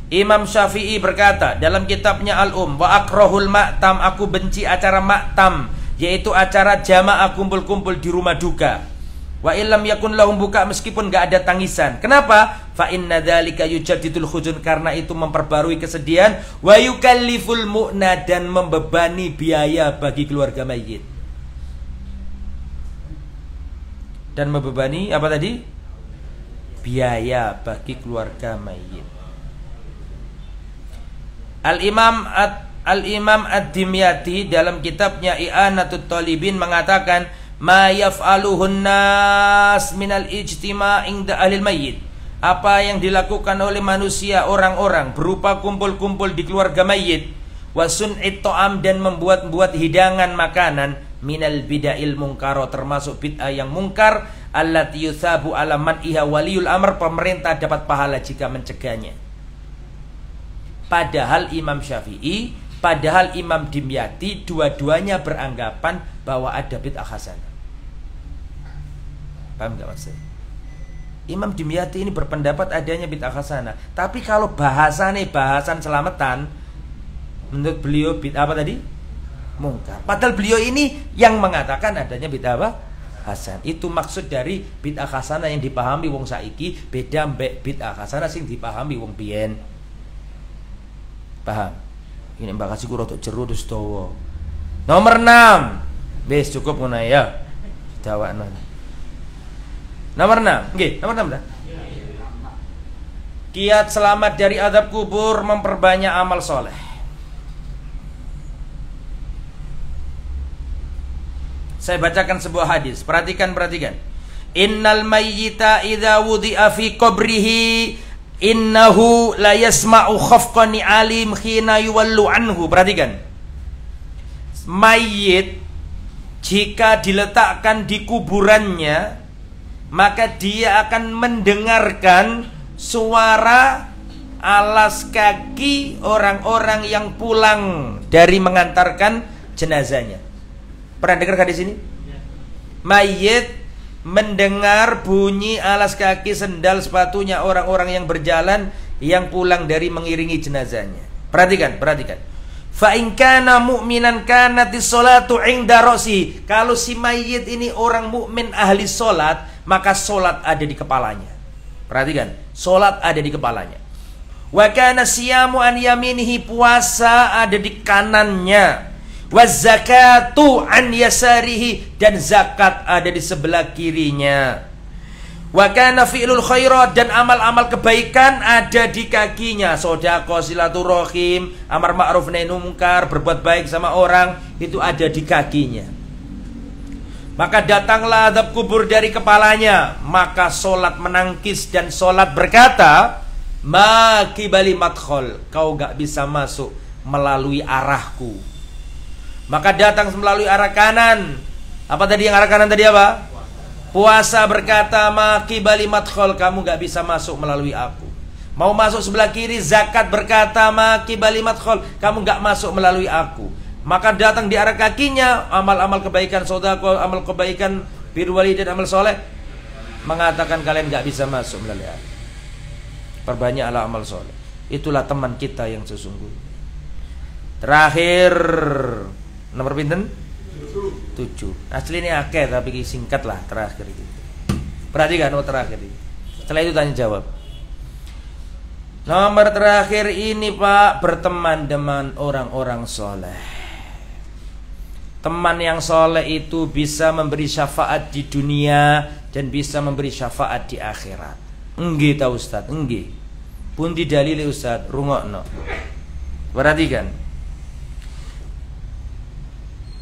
Imam Syafi'i berkata dalam kitabnya Al-Um, wa akrahul ma'tam, aku benci acara ma'tam, yaitu acara jamaah kumpul-kumpul di rumah duka. Wa illam yakun lahum buka, meskipun enggak ada tangisan. Kenapa? Fa inna dzalika yujaddidul huzun, karena itu memperbarui kesedihan, wa yukalliful mu'na, dan membebani biaya bagi keluarga mayit. Dan membebani apa tadi? Biaya bagi keluarga mayit. Al-Imam Ad-Dimyati dalam kitabnya I'anatut Talibin mengatakan, ma yaf'aluhun nas minal ijtima' inda ahlil mayyit. Apa yang dilakukan oleh manusia, orang-orang, berupa kumpul-kumpul di keluarga mayit, wa sun'it ta'am, dan membuat-buat hidangan makanan, minal bid'ail munkaro, termasuk bid'ah yang mungkar, allati yuthabu ala man'iha waliyul amr, pemerintah dapat pahala jika mencegahnya. Padahal Imam Syafi'i, padahal Imam Dimyati, dua-duanya beranggapan bahwa ada bid'ah hasanah. Paham gak maksudnya? Imam Dimyati ini berpendapat adanya bid'ah hasanah, tapi kalau bahasan selamatan, menurut beliau bid'ah apa tadi? Mungkar. Padahal beliau ini yang mengatakan adanya bid'ah apa? Hasan. Itu maksud dari bid'ah hasanah yang dipahami wong saiki beda mbek bid'ah hasanah sing dipahami wong biyen. Paham? Ini mbak kasih ku rotok jeru terus dawa. Nomor 6. Wis cukup ngono ya. Dawakno. Nomor 6. Nggih, nomor 6 dah. Kiat selamat dari azab kubur, memperbanyak amal soleh. Saya bacakan sebuah hadis. Perhatikan. Innal mayyita idza wudi'a fi qabrihi innahu la yasma'u khafqani alim khina yuwallu anhu. Perhatikan. Mayit jika diletakkan di kuburannya, maka dia akan mendengarkan suara alas kaki orang-orang yang pulang dari mengantarkan jenazahnya. Pernah dengar hadis ini? Mayit mendengar bunyi alas kaki, sendal, sepatunya orang-orang yang berjalan yang pulang dari mengiringi jenazahnya. Perhatikan. Fa in kana mu'minan kanatis sholatu 'inda ra'si. Kalau si mayit ini orang mukmin ahli salat, maka salat ada di kepalanya. Perhatikan, salat ada di kepalanya. Wa kana siyamu an yaminihi, puasa ada di kanannya. Wa zakatu an yasarihi, dan zakat ada di sebelah kirinya. Wa kana fi'lul khairat, dan amal-amal kebaikan ada di kakinya. Sedekah, silaturahim, amar ma'ruf nahi munkar, berbuat baik sama orang, itu ada di kakinya. Maka datanglah azab kubur dari kepalanya. Maka solat menangkis dan solat berkata, ma kibali madkhol, kau gak bisa masuk melalui arahku. Maka datang melalui arah kanan. Apa tadi yang arah kanan tadi apa? Puasa berkata, ma kibali madkhol, kamu gak bisa masuk melalui aku. Mau masuk sebelah kiri, zakat berkata, ma kibali madkhol, kamu gak masuk melalui aku. Maka datang di arah kakinya, amal-amal kebaikan, sedekah, amal kebaikan, birrul walidain, amal soleh, mengatakan kalian gak bisa masuk melalui aku. Perbanyaklah amal soleh. Itulah teman kita yang sesungguhnya. Terakhir, nomor pinten? 7. Asli ini akeh tapi singkat lah terakhir itu. Perhatikan terakhir ini. Setelah itu tanya jawab. Nomor terakhir ini Pak, berteman dengan orang-orang soleh. Teman yang soleh itu bisa memberi syafaat di dunia dan bisa memberi syafaat di akhirat. Nggih ta Ustaz, nggih. Pundi dalile Ustaz? Rungokno. Perhatikan.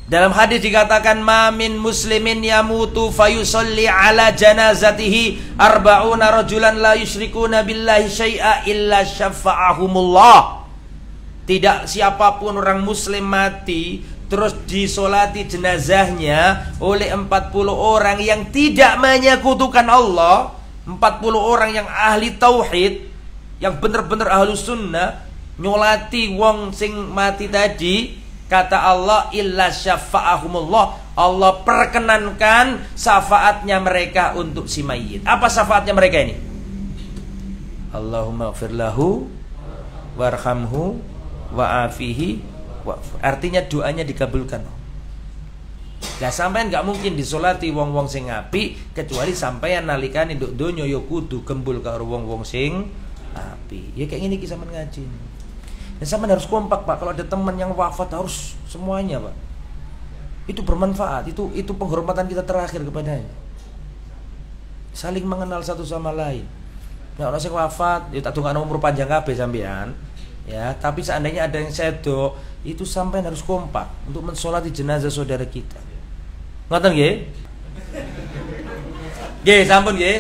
Dalam hadis dikatakan, ma min muslimin yamutu fayusalli ala janazatihi arba'una rajulan la yusyrikuna billahi syai'a illa syafa'ahumullah. Tidak siapapun orang muslim mati terus disolati jenazahnya oleh 40 orang yang tidak menyekutukan Allah, 40 orang yang ahli tauhid, yang benar-benar ahlu sunnah, nyolati wong sing mati tadi. Kata Allah, illa syafa'ahumullah, Allah perkenankan syafaatnya mereka untuk si mayit. Apa syafaatnya mereka ini? Allahumma ighfir lahu warhamhu wa'afihi wa'fu. Artinya doanya dikabulkan. Lah sampean gak mungkin disolati wong-wong sing api kecuali sampean nalikane nduk donya ya kudu gembul karo wong-wong sing api. Ya kayak gini ki sampean ngaji. Dan sampean harus kompak Pak. Kalau ada teman yang wafat harus semuanya Pak. Itu bermanfaat. Itu penghormatan kita terakhir kepadanya. Saling mengenal satu sama lain. Nek ana sing wafat, ya tak dongakno umur panjang kabeh sampean. Ya, tapi seandainya ada yang sedo, itu sampai harus kompak untuk mensolati jenazah saudara kita. Ngoten nggih? Nggih, sampun nggih.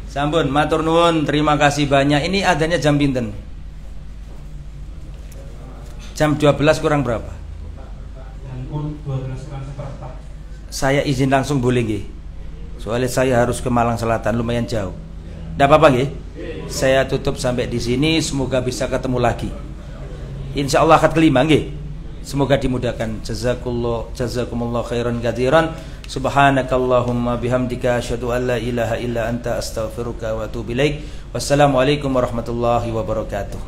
Sampun, matur nuwun, terima kasih banyak. Ini adanya jam pinten? Jam 12 kurang berapa? Jam 12 kurang seperempat. Saya izin langsung boleh nggih? Soalnya saya harus ke Malang Selatan, lumayan jauh. Nggak apa-apa nggih? Saya tutup sampai di sini, semoga bisa ketemu lagi. Insya Allah akad kelima nggih. Semoga dimudahkan. Jazakumullah khairan katsiran. Subhanakallahumma bihamdika asyhadu an la ilaha illa anta astaghfiruka wa atubu ilaik. Wassalamualaikum warahmatullahi wabarakatuh.